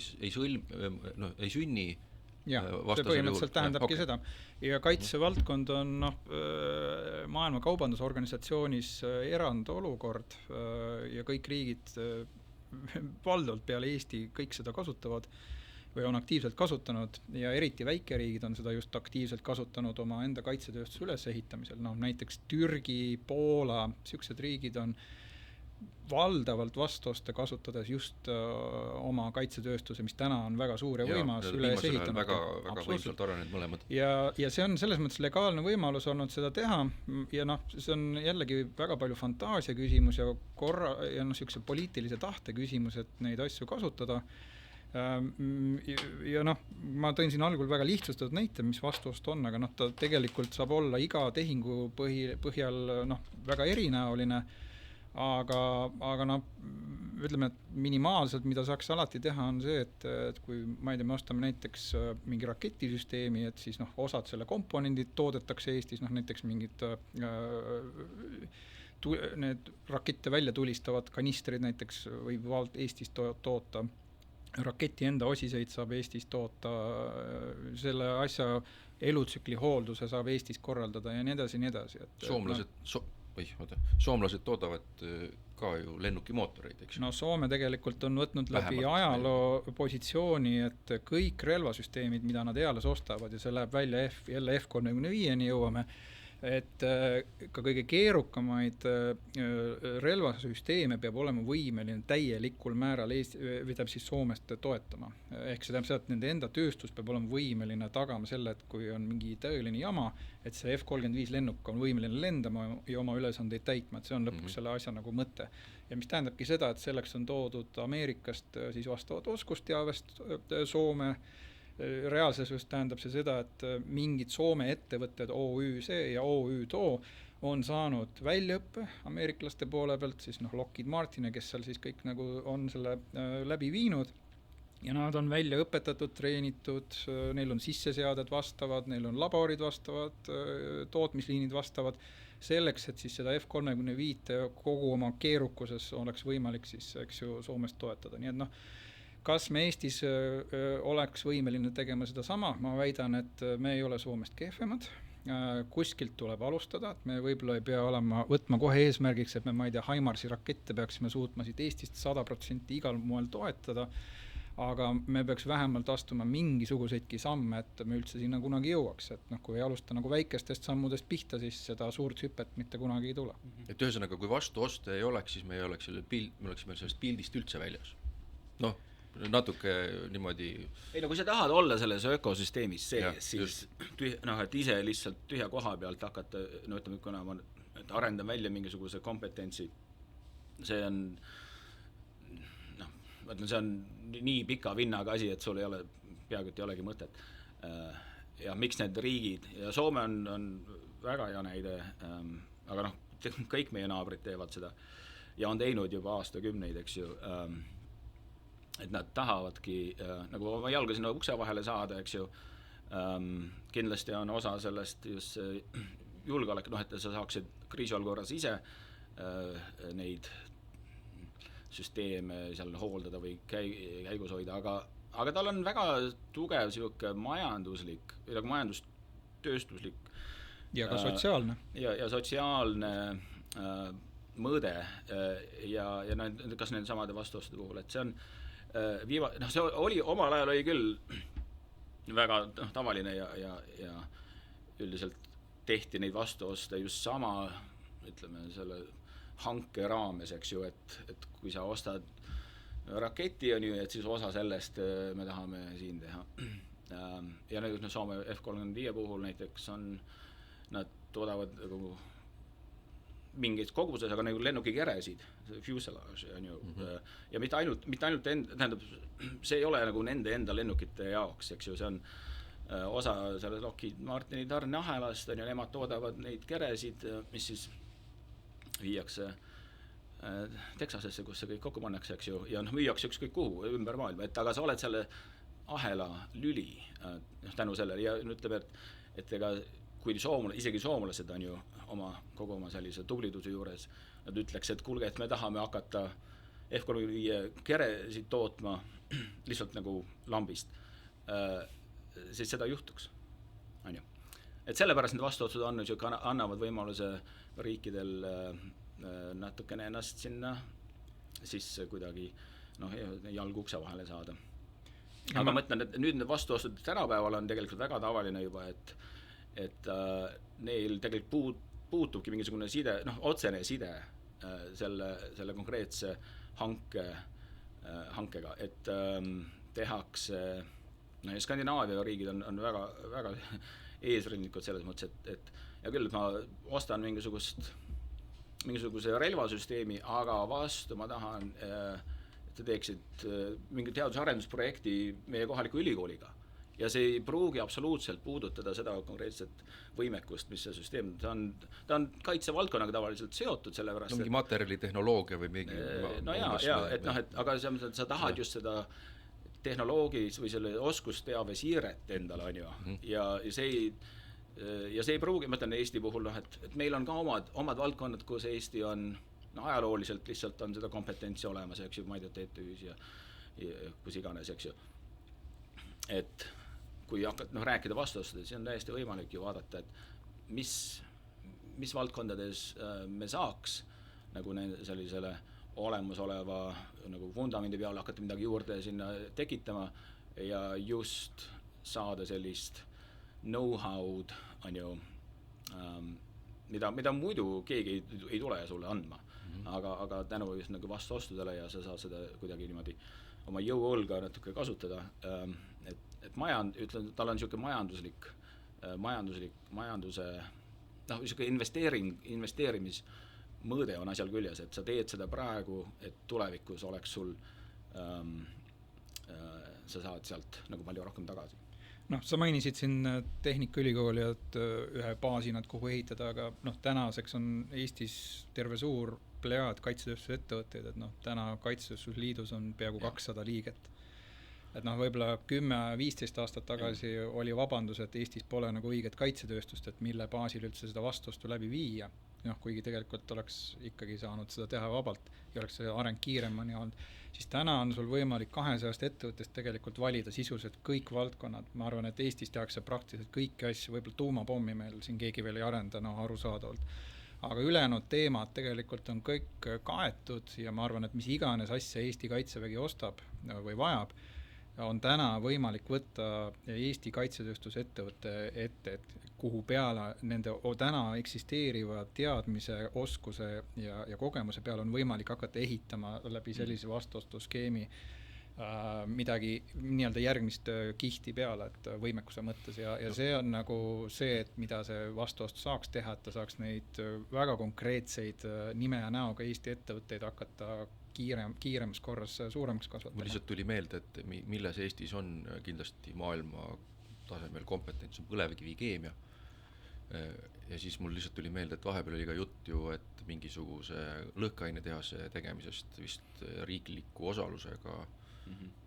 sünni jah, see põhimõtteliselt tähendabki seda. Ja kaitsevaldkond on Maailma Kaubandusorganisatsioonis erandolukord ja kõik riigid valdavalt peale Eesti kõik seda kasutavad või on aktiivselt kasutanud ja eriti väikeriigid on seda just aktiivselt kasutanud oma enda kaitsetööstuse ülesehitamisel, näiteks Türgi, Poola, niisugused riigid on valdavalt vastuoste kasutades just oma kaitsetööstuse, mis täna on väga suur ja võimas üles ehitanud. väga võimsalt arenenud mõlemad. Ja see on selles mõttes legaalne võimalus olnud seda teha ja see on jällegi väga palju fantaasia küsimus ja niisuguse poliitilise tahte küsimus, et neid asju kasutada. Ja ma tõin siin algul väga lihtsustatud näite, mis vastuost on, aga ta tegelikult saab olla iga tehingu põhjal väga erinäoline, aga ütleme, et minimaalselt, mida saaks alati teha, on see, et kui me ostame näiteks mingi raketisüsteemi, et siis osad selle komponendid toodetakse Eestis, näiteks mingid need rakette välja tulistavad kanistrid näiteks võib Eestis toota, raketi enda osiseid saab Eestis toota, selle asja elutsükli hoolduse saab Eestis korraldada ja nii edasi. Soomlased toodavad ka ju lennukimootoreid, eks? Soome tegelikult on võtnud läbi ajaloo positsiooni, et kõik relvasüsteemid, mida nad eales ostavad ja see läheb välja jälle F-35-ni jõuame, et ka kõige keerukamaid relvasüsteeme peab olema võimeline täielikul määral Soomest toetama. Ehk see tähendab seda, et nende enda tööstus peab olema võimeline tagama selle, et kui on mingi tõeline jama, et see F-35 lennuk on võimeline lendama ja oma ülesandeid täitma, et see on lõpuks selle asja nagu mõte. Ja mis tähendabki seda, et selleks on toodud Ameerikast siis vastavad oskusteavest Soome. Reaalses tähendab see seda, et mingid Soome ettevõtted OÜC ja OÜTO on saanud väljaõppe ameeriklaste poole pealt, siis Lockheed Martin, kes seal siis kõik nagu on selle läbi viinud ja nad on välja õpetatud, treenitud, neil on sisseseaded vastavad, neil on laborid vastavad, tootmisliinid vastavad, selleks, et siis seda F-35 kogu oma keerukuses oleks võimalik siis, eks ju, Soomest toetada. Nii et kas me Eestis oleks võimeline tegema seda sama? Ma väidan, et me ei ole Soomest kehvemad. Kuskilt tuleb alustada, et me võib-olla ei pea võtma kohe eesmärgiks, et me, Haimarsi rakette peaksime suutma siit Eestist 100% igal moel toetada, aga me peaks vähemalt astuma mingisuguseidki samme, et me üldse sinna kunagi jõuaks. Et kui ei alusta nagu väikestest sammudest pihta, siis seda suurt hüpet mitte kunagi ei tule. Et ühesõnaga, kui vastuoste ei oleks, siis me oleksime sellest pildist üldse väljas. Natuke niimoodi... Ei, kui sa tahad olla selles ökosüsteemis sees, siis et ise lihtsalt tühja koha pealt hakata, ütleme, kuna ma arendan välja mingisuguse kompetentsi, see on see on nii pika vinnaga asi, et sul ei ole, peaaegu et ei olegi mõtet. Ja miks need riigid, ja Soome on väga hea näide, aga kõik meie naabrid teevad seda ja on teinud juba aastakümneid, eks ju, et nad tahavadki nagu oma jalga sinna ukse vahele saada, eks ju, kindlasti on osa sellest just julgeolek, et sa saaksid kriisiolukorras ise neid süsteeme seal hooldada või käigus hoida, aga tal on väga tugev sihuke majanduslik, majandustööstuslik ja ka sotsiaalne ja sotsiaalne mõõde ja kas nende samade vastuostude puhul, et see on see oli, omal ajal oli küll väga tavaline ja üldiselt tehti neid vastuoste just sama, ütleme, selle hanke raames, eks ju, et kui sa ostad raketi, on ju, et siis osa sellest me tahame siin teha. Ja näiteks Soome F-35 puhul näiteks nad toodavad nagu mingis koguses, aga nagu lennukikeresid, fuselage, on ju, ja mitte ainult tähendab, see ei ole nagu nende enda lennukite jaoks, eks ju, see on osa selle Lockheed Martini tarneahelast, on ju, nemad toodavad neid keresid, mis siis viiakse Texasesse, kus see kõik kokku pannakse, eks ju, ja müüakse ükskõik kuhu ümber maailma, et aga sa oled selle ahela lüli tänu sellele ja ütleb, et ega kui isegi soomlased on ju kogu oma sellise tubliduse juures, nad ütleks, et kuulge, et me tahame hakata F-35 keresid tootma lihtsalt nagu lambist, siis seda juhtuks. On ju. Et sellepärast need vastuotsud annavad võimaluse riikidel natukene ennast sinna sisse kuidagi jalgu ukse vahele saada. aga ma ütlen, et nüüd need vastuostud tänapäeval on tegelikult väga tavaline juba, et neil tegelikult puutubki mingisugune side, otsene side selle konkreetse hankega, et tehakse, ja Skandinaavia riigid on väga, väga eesrindlikud selles mõttes, et ja küll, et ma ostan mingisuguse relvasüsteemi, aga vastu ma tahan, et te teeksid mingi teadus-arendusprojekti meie kohaliku ülikooliga. Ja see ei pruugi absoluutselt puudutada seda konkreetset võimekust, mis see süsteem, ta on kaitsevaldkonnaga tavaliselt seotud, sellepärast mingi materjalitehnoloogia või mingi aga sa tahad just seda tehnoloogilist või selle oskusteave siiret endale, on ju, ja see ei pruugi, ma ütlen Eesti puhul, et meil on ka omad valdkonnad, kus Eesti on ajalooliselt lihtsalt on seda kompetentsi olemas, eks ju, ma ei tea, TTÜ-s ja kus iganes, eks ju. Et kui hakkad rääkida vastuostades, siis on täiesti võimalik ju vaadata, et mis valdkondades me saaks nagu sellisele olemasoleva nagu vundamendi peale hakata midagi juurde sinna tekitama ja just saada sellist know-how'd, on ju, mida muidu keegi ei tule sulle andma. Aga tänu just nagu vastuostudele ja sa saad seda kuidagi niimoodi oma jõuõlga natuke kasutada, et ütlen, tal on niisugune majanduse niisugune investeerimismõõde on asjal küljes, et sa teed seda praegu, et tulevikus oleks sul sa saad sealt nagu palju rohkem tagasi. Sa mainisid siin Tehnikaülikooli, et ühe baasi nad kogu ehitada, aga tänaseks on Eestis terve suur plejaad kaitsetööstusettevõtteid, et täna Kaitsetööstusliidus on peaaegu 200 liiget. Et võib-olla 10-15 aastat tagasi oli vabandus, et Eestis pole nagu õiget kaitsetööstust, et mille baasil üldse seda vastuostu läbi viia. Kuigi tegelikult oleks ikkagi saanud seda teha vabalt ja oleks see areng kiiremani olnud, siis täna on sul võimalik 200 ettevõttest tegelikult valida sisuliselt kõik valdkonnad. Ma arvan, et Eestis tehakse praktiliselt kõiki asju, võib-olla tuumapommi meil siin keegi veel ei arenda, arusaadavalt. Aga ülejäänud teemad tegelikult on kõik kaetud ja ma arvan, et mis iganes asja Eesti Kaitsevägi ostab või vajab, on täna võimalik võtta Eesti kaitsetööstusettevõtte ette, kuhu peale nende täna eksisteeriva teadmise, oskuse ja kogemuse peale on võimalik hakata ehitama läbi sellise vastuostuskeemi midagi nii-öelda järgmist kihti peale, et võimekuse mõttes ja see on nagu see, et mida see vastuost saaks teha, et ta saaks neid väga konkreetseid nime ja näoga Eesti ettevõtteid hakata kiiremas korras suuremaks kasvatama. Mul lihtsalt tuli meelde, et milles Eestis on kindlasti maailma tasemel kompetents on põlevkivikeemia. Ja siis mul lihtsalt tuli meelde, et vahepeal oli ka jutt ju, et mingisuguse lõhkainetehase tegemisest vist riikliku osalusega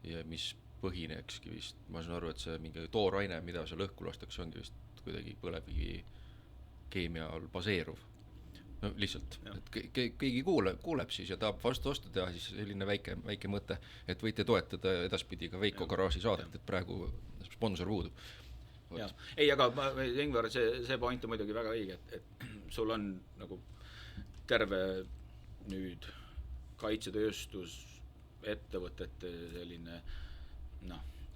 ja mis põhinekski vist, ma saan aru, et see mingi tooraine, mida see lõhku lastakse, ongi vist kuidagi põlevkivikeemia all baseeruv. Lihtsalt, et keegi kuuleb siis ja tahab vastu ostu teha, siis selline väike mõte, et võite toetada edaspidi ka Veiko Garaaži saadet, et praegu sponsor puudub. Ei, aga Ingvar, see point on muidugi väga õige, et sul on nagu terve nüüd kaitsetööstus ettevõtete selline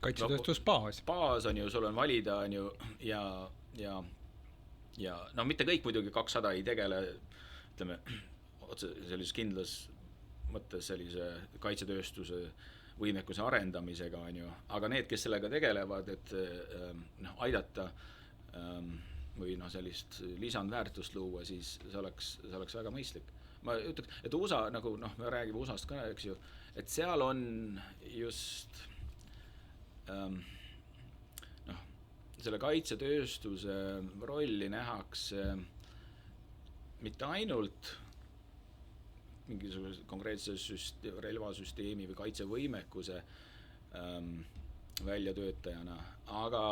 kaitsetööstusbaas. Baas on ju, sul on valida on ju ja mitte kõik muidugi 200 ei tegele, ütleme, otse sellises kindlas mõttes sellise kaitsetööstuse võimekuse arendamisega on ju, aga need, kes sellega tegelevad, et aidata või sellist lisandväärtust luua, siis see oleks väga mõistlik. Ma ütleks, et USA, nagu me räägime USA-st ka, eks ju, et seal on just selle kaitsetööstuse rolli nähakse mitte ainult mingisuguse konkreetse relvasüsteemi või kaitsevõimekuse väljatöötajana, aga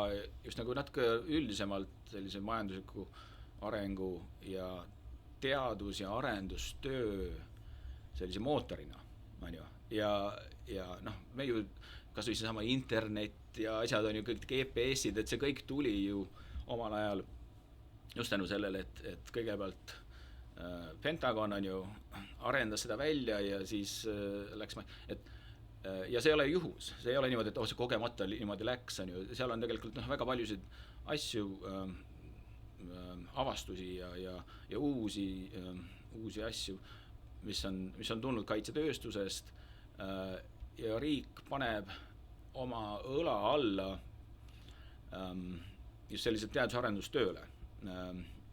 just nagu natuke üldisemalt sellise majandusliku arengu ja teadus- ja arendustöö sellise mootorina, on ju. Ja me ju kas või seesama internet ja asjad on ju kõik GPS-id, et see kõik tuli ju omal ajal just tänu sellele, et kõigepealt Pentagon on ju arendas seda välja ja siis läks, et ja see ei ole juhus, see ei ole niimoodi, et see kogemata niimoodi läks, on ju, seal on tegelikult väga paljusid asju, avastusi ja uusi asju, mis on tulnud kaitsetööstusest, ja riik paneb oma õla alla just sellised teadus-arendustööle,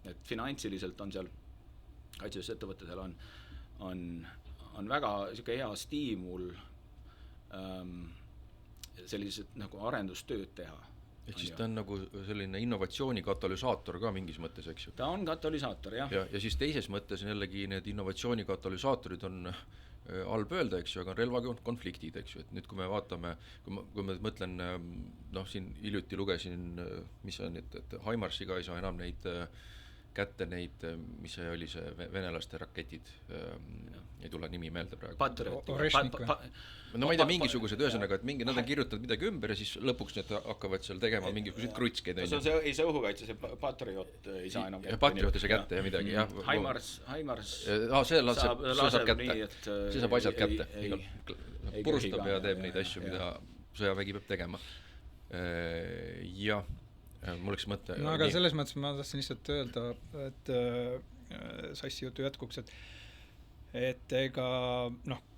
et finantsiliselt on seal kaitsetööstusettevõtetel on väga siuke hea stiimul sellised nagu arendustööd teha. Et siis ta on nagu selline innovatsiooni katalüsaator ka mingis mõttes, eks ju? Ta on katalüsaator, jah. Ja siis teises mõttes jällegi need innovatsiooni katalüsaatorid on halb öelda, eks ju, aga on relvakonfliktid, eks ju, et nüüd kui me vaatame, kui ma mõtlen, siin hiljuti lugesin, mis on, et HIMARS-iga ei saa enam neid kätte neid, mis see oli see venelaste raketid, ei tule nimi meelde praegu. No ma ei tea, mingisugused ühesõnaga, et nad on kirjutanud midagi ümber ja siis lõpuks need hakkavad seal tegema mingisuguseid krutskeid. See õhukaitse, see Patriot ei saa enam kätte. Patriot ei saa kätte ja midagi, jah. HIMARS see saab kätte, see saab asjad kätte. Purustab ja teeb neid asju, mida sõjavägi peab tegema. Jah. Mul oleks mõte. No aga selles mõttes ma tahtsin lihtsalt öelda, et sassi jutu jätkuks, et ega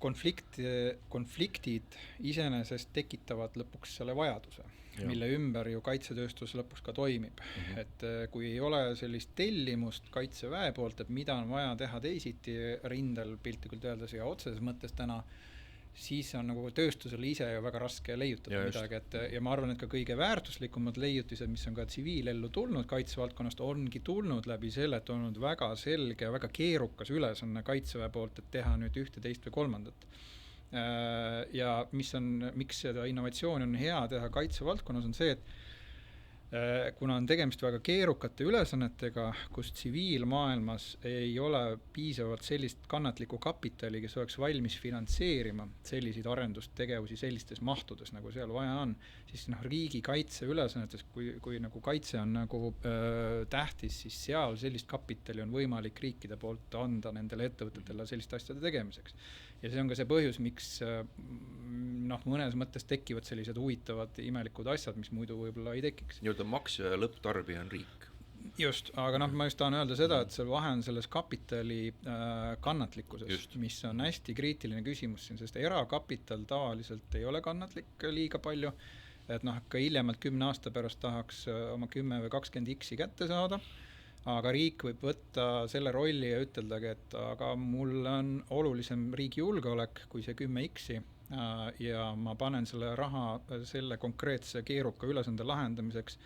konfliktid iseenesest tekitavad lõpuks selle vajaduse, mille ümber ju kaitsetööstus lõpuks ka toimib. Et kui ei ole sellist tellimust kaitseväe poolt, et mida on vaja teha teisiti rindel piltlikult öeldes ja otseses mõttes täna, siis on nagu tööstusele ise ju väga raske leiutada midagi, ja ma arvan, et ka kõige väärtuslikumad leiutised, mis on ka tsiviilellu tulnud kaitsevaldkonnast, ongi tulnud läbi selle, et on olnud väga selge ja väga keerukas ülesanne kaitseväe poolt, et teha nüüd ühte, teist või kolmandat. Ja miks seda innovatsiooni on hea teha kaitsevaldkonnas, on see, et kuna on tegemist väga keerukate ülesannetega, kus tsiviilmaailmas ei ole piisavalt sellist kannatlikku kapitali, kes oleks valmis finantseerima selliseid arendustegevusi sellistes mahtudes, nagu seal vaja on, siis riigi kaitse ülesannetes, kui nagu kaitse on nagu tähtis, siis seal sellist kapitali on võimalik riikide poolt anda nendele ettevõtetele selliste asjade tegemiseks. Ja see on ka see põhjus, miks mõnes mõttes tekivad sellised huvitavad imelikud asjad, mis muidu võib-olla ei tekiks. Nii-öelda maksja ja lõpptarbija on riik. Just, aga ma just tahan öelda seda, et see vahe on selles kapitali kannatlikkuses, mis on hästi kriitiline küsimus siin, sest erakapital tavaliselt ei ole kannatlik liiga palju, et ka hiljemalt 10 aasta pärast tahaks oma 10 või 20 X-i kätte saada, aga riik võib võtta selle rolli ja üteldagi, et aga mul on olulisem riigi julgeolek kui see 10 X-i ja ma panen selle raha selle konkreetse keeruka ülesande lahendamiseks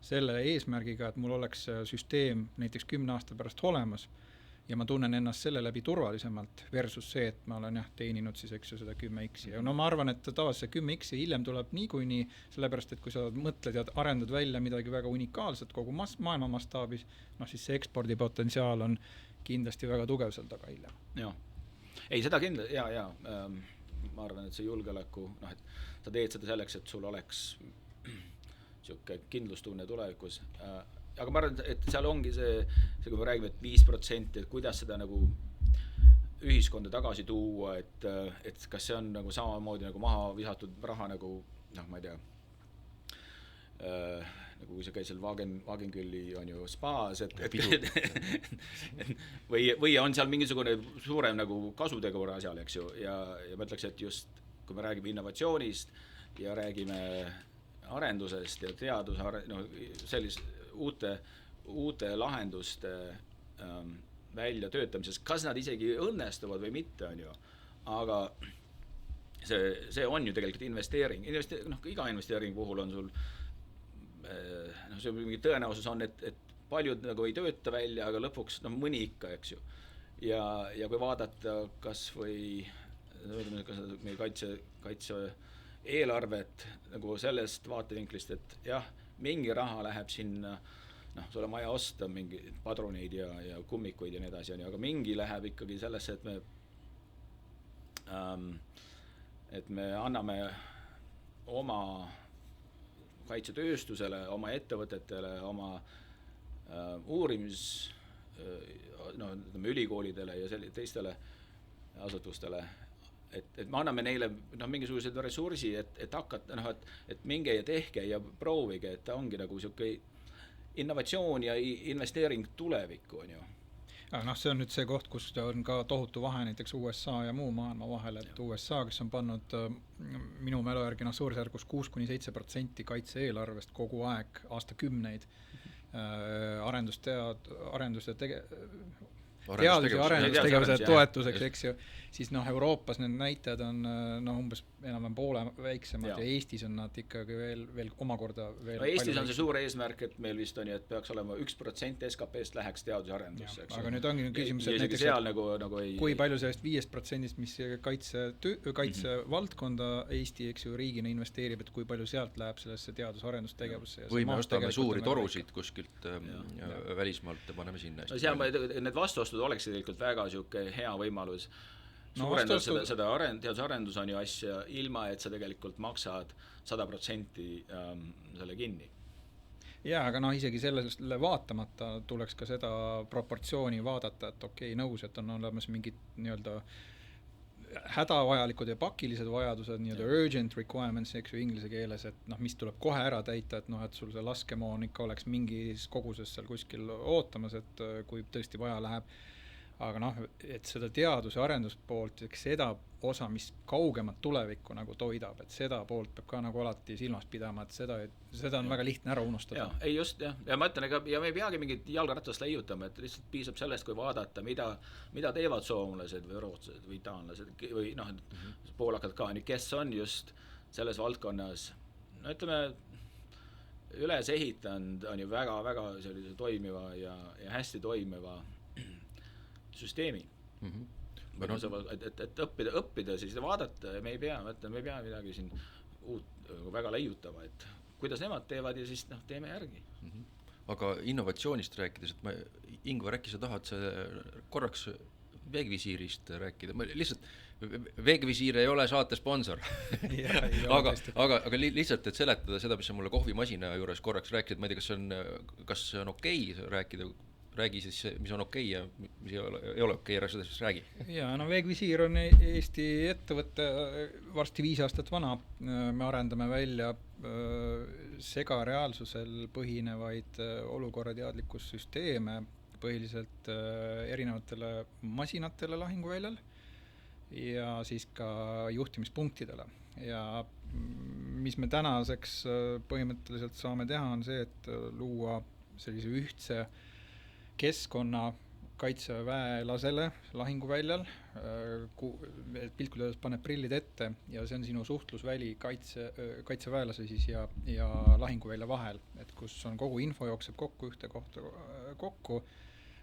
selle eesmärgiga, et mul oleks süsteem näiteks 10 aasta pärast olemas ja ma tunnen ennast selle läbi turvalisemalt versus see, et ma olen teeninud siis seda 10 X-i. Ja ma arvan, et tavaliselt 10 X-i hiljem tuleb niikuinii, sellepärast, et kui sa mõtled ja arendad välja midagi väga unikaalset kogu maailma mastaabis, siis see ekspordipotentsiaal on kindlasti väga tugev seal taga hiljem. Jah. Ei, seda kindlasti, ma arvan, et see julgeoleku, et sa teed seda selleks, et sul oleks siuke kindlustunne tulevikus. Aga ma arvan, et seal ongi see kui me räägime, et 5%, et kuidas seda nagu ühiskonda tagasi tuua, et kas see on nagu samamoodi nagu maha visatud raha nagu, ma ei tea, nagu kui sa käid seal Wagenkülli on ju spaas, või on seal mingisugune suurem nagu kasutegur asjal, eks ju, ja ma ütleks, et just kui me räägime innovatsioonist ja räägime arendusest ja sellist uute lahenduste välja töötamises, kas nad isegi õnnestuvad või mitte, on ju, aga see on ju tegelikult investeering, iga investeering puhul on sul see mingi tõenäosus on, et paljud nagu ei tööta välja, aga lõpuks mõni ikka, eks ju, ja kui vaadata kas või meie kaitse eelarvet nagu sellest vaatevinklist, et jah, mingi raha läheb sinna, sul on vaja osta mingi padruneid ja kummikuid ja nii edasi, aga mingi läheb ikkagi sellesse, et me anname oma kaitsetööstusele, oma ettevõtetele, oma ülikoolidele ja teistele asutustele et me anname neile mingisugused ressursi, et hakata, et minge ja tehke ja proovige, et ta ongi nagu siuke innovatsioon ja investeering tulevikku, on ju. Aga see on nüüd see koht, kus on ka tohutu vahe näiteks USA ja muu maailma vahel, et USA, kes on pannud minu mälu järgi suurusjärgus 6-7% kaitse-eelarvest kogu aeg, aastakümneid, teadus- ja arendustegevuse toetuseks, eks ju, siis Euroopas need näitajad on umbes enam poole väiksemad ja Eestis on nad ikkagi veel omakorda veel Eestis on see suur eesmärk, et meil vist on, et peaks olema 1% SKP-st läheks teadus- ja arendusse. Aga nüüd ongi küsimus, et näiteks seal nagu ei... kui palju sellest 5%, mis kaitse valdkonda Eesti, eks ju, riigina investeerib, et kui palju sealt läheb sellesse teadus- ja arendustegevusse. Või me ostame suuri torusid kuskilt välismaalt ja paneme sinna. No seal need vastuostud oleks tegelikult väga siuke hea võimalus suurendada seda teadusarendus on ju asja, ilma et sa tegelikult maksad 100% selle kinni. Jaa, aga isegi sellele vaatamata tuleks ka seda proportsiooni vaadata, et okei, nõus, et on olemas mingid nii-öelda hädavajalikud ja pakilised vajadused, nii-öelda urgent requirements, eks ju inglise keeles, et mis tuleb kohe ära täita, et et sul see laskemoon ikka oleks mingis koguses seal kuskil ootamas, et kui tõesti vaja läheb. Aga et seda teadus- ja arenduspoolt, seda osa, mis kaugemat tulevikku nagu toidab, et seda poolt peab ka nagu alati silmas pidama, et seda on väga lihtne ära unustada. Ei just, jah. Ja ma ütlen, ja me ei peagi mingit jalgratast leiutama, et lihtsalt piisab sellest, kui vaadata, mida teevad soomlased või rootslased või taanlased või poolakad ka, kes on just selles valdkonnas, ütleme, üles ehitanud on ju väga-väga sellise toimiva ja hästi toimiva süsteemi. Et õppida siis vaadata ja me ei pea midagi siin uut väga leiutama, et kuidas nemad teevad ja siis teeme järgi. Aga innovatsioonist rääkides, et Ingvar, äkki sa tahad korraks Veegvisiirist rääkida, lihtsalt Veegvisiir ei ole saate sponsor. aga lihtsalt, et seletada seda, mis sa mulle kohvimasina juures korraks rääkisid, ma ei tea, kas see on okei rääkida, räägi siis, mis on okei ja mis ei ole okei, ära seda siis räägi. Jaa, Veegvisiir on Eesti ettevõtte varsti 5 aastat vana. Me arendame välja segareaalsusel põhinevaid olukorrateadlikkussüsteeme põhiliselt erinevatele masinatele lahinguväljal ja siis ka juhtimispunktidele. Ja mis me tänaseks põhimõtteliselt saame teha, on see, et luua sellise ühtse keskkonna kaitseväelasele lahinguväljal, piltlikult öeldes paneb prillid ette ja see on sinu suhtlusväli kaitseväelase siis ja lahinguvälja vahel, et kus on kogu info jookseb kokku ühte kohta kokku,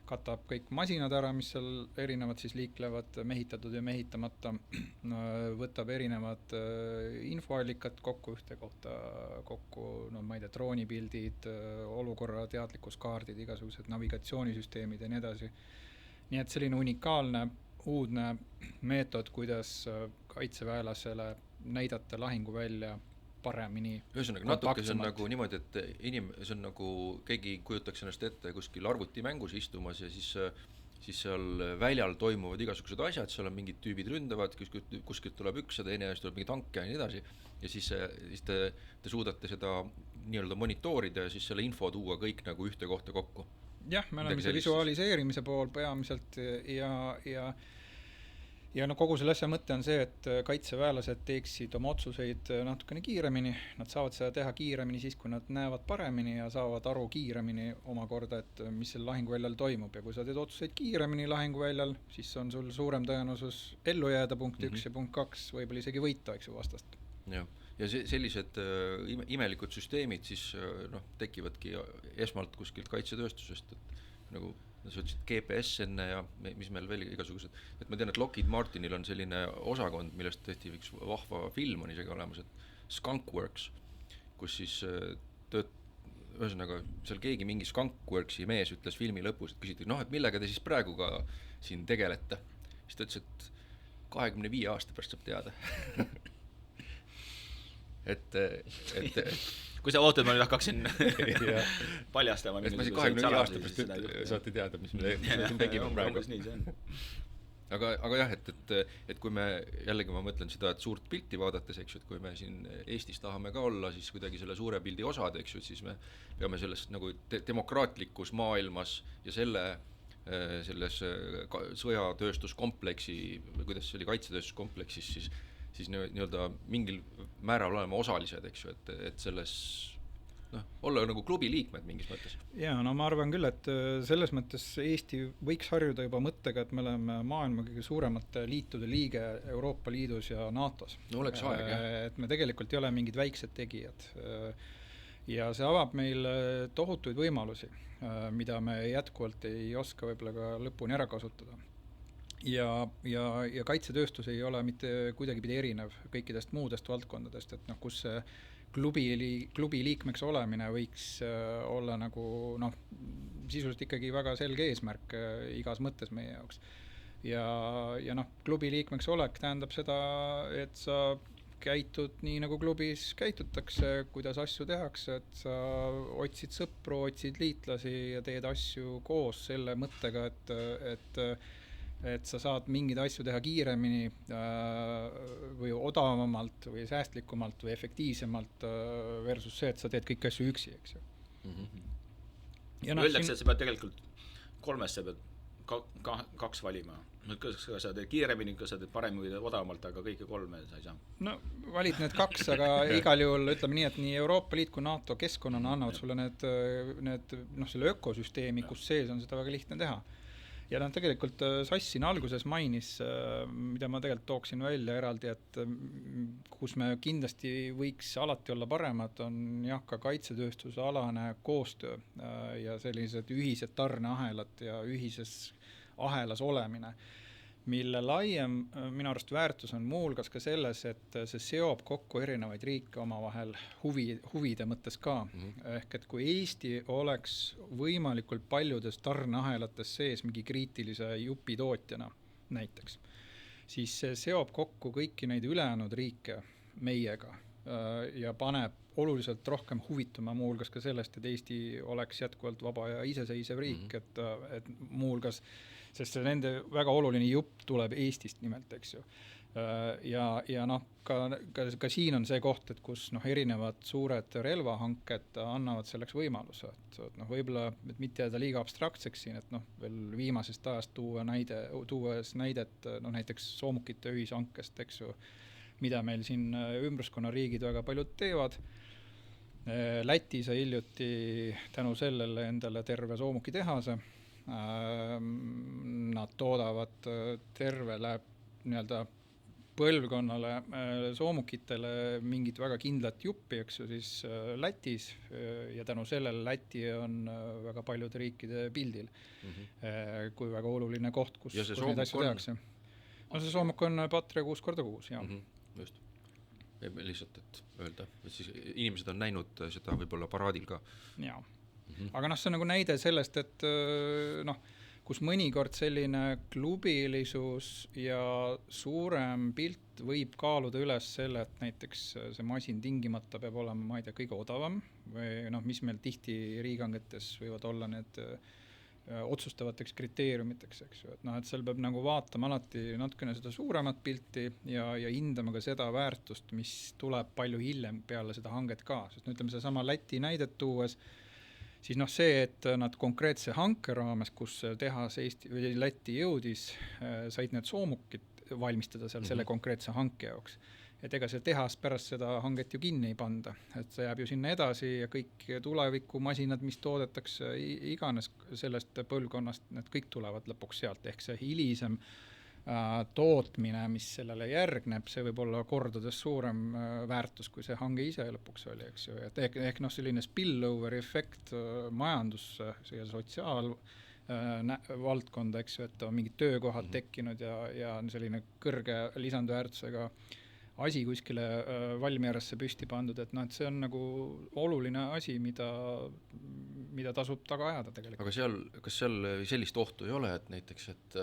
katab kõik masinad ära, mis seal erinevad siis liiklevad, mehitatud ja mehitamata, võtab erinevad infoallikad kokku ühte kohta kokku, ma ei tea, droonipildid, olukorra teadlikkuskaardid, igasugused navigatsioonisüsteemid ja nii edasi. Nii et selline unikaalne, uudne meetod, kuidas kaitseväelasele näidata lahinguvälja paremini. Ühesõnaga, natuke see on nagu niimoodi, et see on nagu keegi kujutaks ennast ette kuskil arvutimängus istumas ja siis seal väljal toimuvad igasugused asjad, seal on mingid tüübid ründavad, kuskilt tuleb üks ja teine tuleb mingi tank ja nii edasi ja siis te suudate seda nii-öelda monitoorida ja siis selle info tuua kõik nagu ühte kohta kokku. Jah, me oleme see visualiseerimise pool peamiselt ja kogu selle asja mõte on see, et kaitseväelased teeksid oma otsuseid natukene kiiremini, nad saavad seda teha kiiremini siis, kui nad näevad paremini ja saavad aru kiiremini omakorda, et mis seal lahinguväljal toimub ja kui sa teed otsuseid kiiremini lahinguväljal, siis on sul suurem tõenäosus ellu jääda punkt 1 ja punkt 2, võib-olla isegi võita, eks ju, vastast. Ja sellised imelikud süsteemid siis tekivadki esmalt kuskilt kaitsetööstusest, et nagu sa ütlesid GPS enne ja mis meil veel igasugused, et ma tean, et Lockheed Martinil on selline osakond, millest tehti üks vahva film on isegi olemas, et Skunkworks, kus siis ühesõnaga seal keegi mingi Skunkworksi mees ütles filmi lõpus, et küsiti, et millega te siis praegu ka siin tegelete, siis ta ütles, et 25 aasta pärast saab teada. et kui sa ootad, ma nüüd hakkaksin paljastama. Et ma siin 25 aasta pärast saate teada, mis me tegime praegu. Nii see on. aga jah, et kui me jällegi ma mõtlen seda, et suurt pilti vaadates, eks ju, et kui me siin Eestis tahame ka olla siis kuidagi selle suure pildi osad, eks ju, et siis me peame sellest nagu demokraatlikus maailmas ja selles sõjatööstuskompleksi või kuidas see oli, kaitsetööstuskompleksis siis nii-öelda mingil määral olema osalised, eks ju, et selles olla nagu klubi liikmed mingis mõttes. Jaa, no ma arvan küll, et selles mõttes Eesti võiks harjuda juba mõttega, et me oleme maailma kõige suuremate liitude liige Euroopa Liidus ja NATO-s. No oleks aeg, jah. Et me tegelikult ei ole mingid väiksed tegijad. Ja see avab meil tohutuid võimalusi, mida me jätkuvalt ei oska võib-olla ka lõpuni ära kasutada. Ja kaitsetööstus ei ole mitte kuidagipidi erinev kõikidest muudest valdkondadest, et kus see klubi liikmeks olemine võiks olla nagu sisuliselt ikkagi väga selge eesmärk igas mõttes meie jaoks. Ja klubi liikmeks olek tähendab seda, et sa käitud nii nagu klubis käitutakse, kuidas asju tehakse, et sa otsid sõpru, otsid liitlasi ja teed asju koos selle mõttega, et sa saad mingeid asju teha kiiremini või odavamalt või säästlikumalt või efektiivsemalt versus see, et sa teed kõiki asju üksi, eks ju. Öeldakse, et sa pead tegelikult kolmest, sa pead kaks valima. Kas sa teed kiiremini, kas sa teed paremini või odavamalt, aga kõike kolme sa ei saa. No valid need kaks, aga igal juhul ütleme nii, et nii Euroopa Liit kui NATO keskkonnana annavad sulle selle ökosüsteemi, kus sees on seda väga lihtne teha. Ja tegelikult Sass siin alguses mainis, mida ma tegelikult tooksin välja eraldi, et kus me kindlasti võiks alati olla paremad, on jah ka kaitsetööstuse alane koostöö ja sellised ühised tarneahelad ja ühises ahelas olemine, mille laiem minu arust väärtus on muuhulgas ka selles, et see seob kokku erinevaid riike omavahel huvide mõttes ka. Ehk et kui Eesti oleks võimalikult paljudes tarneahelates sees mingi kriitilise jupi tootjana näiteks, siis see seob kokku kõiki neid ülejäänud riike meiega ja paneb oluliselt rohkem huvituma muuhulgas ka sellest, et Eesti oleks jätkuvalt vaba ja iseseisev riik, et muuhulgas sest see nende väga oluline jupp tuleb Eestist nimelt, eks ju. Ja ka siin on see koht, et kus erinevad suured relvahanked annavad selleks võimaluse, et võib-olla, et mitte jääda liiga abstraktseks siin, et veel viimasest ajast tuues näidet näiteks soomukite ühishankest, eks ju, mida meil siin ümbruskonna riigid väga paljud teevad. Läti sai hiljuti tänu sellele endale terve soomukitehase. Nad toodavad tervele nii-öelda põlvkonnale soomukitele mingit väga kindlat juppi, eks ju, siis Lätis ja tänu sellele Läti on väga paljude riikide pildil, kui väga oluline koht, kus neid asju tehakse. No see soomuk on Patre 6x6, jah. Just. Lihtsalt, et öelda, et siis inimesed on näinud seda võib-olla paraadil ka. Jaa. Aga see on nagu näide sellest, et kus mõnikord selline klubilisus ja suurem pilt võib kaaluda üles selle, et näiteks see masin tingimata peab olema, ma ei tea, kõige odavam või mis meil tihti riigihangetes võivad olla need otsustavateks kriteeriumiteks, eks ju, et seal peab nagu vaatama alati natukene seda suuremat pilti ja hindama ka seda väärtust, mis tuleb palju hiljem peale seda hanget ka, sest ütleme see sama Läti näidet tuues, siis see, et nad konkreetse hanke raames, kus tehas Eesti või Läti jõudis, said need soomukid valmistada seal selle konkreetse hanke jaoks. Et ega see tehas pärast seda hanget ju kinni ei panda, et see jääb ju sinna edasi ja kõik tulevikumasinad, mis toodetakse iganes sellest põlvkonnast, need kõik tulevad lõpuks sealt, ehk see hilisem tootmine, mis sellele järgneb, see võib olla kordades suurem väärtus, kui see hange ise lõpuks oli, eks ju, et ehk selline spillover efekt majandus ja sotsiaal valdkonda, eks ju, et on mingid töökohad tekkinud ja selline kõrge lisandväärtusega asi kuskile valmiärasse püsti pandud, et see on nagu oluline asi, mida tasub taga ajada tegelikult. Aga kas seal sellist ohtu ei ole, et näiteks, et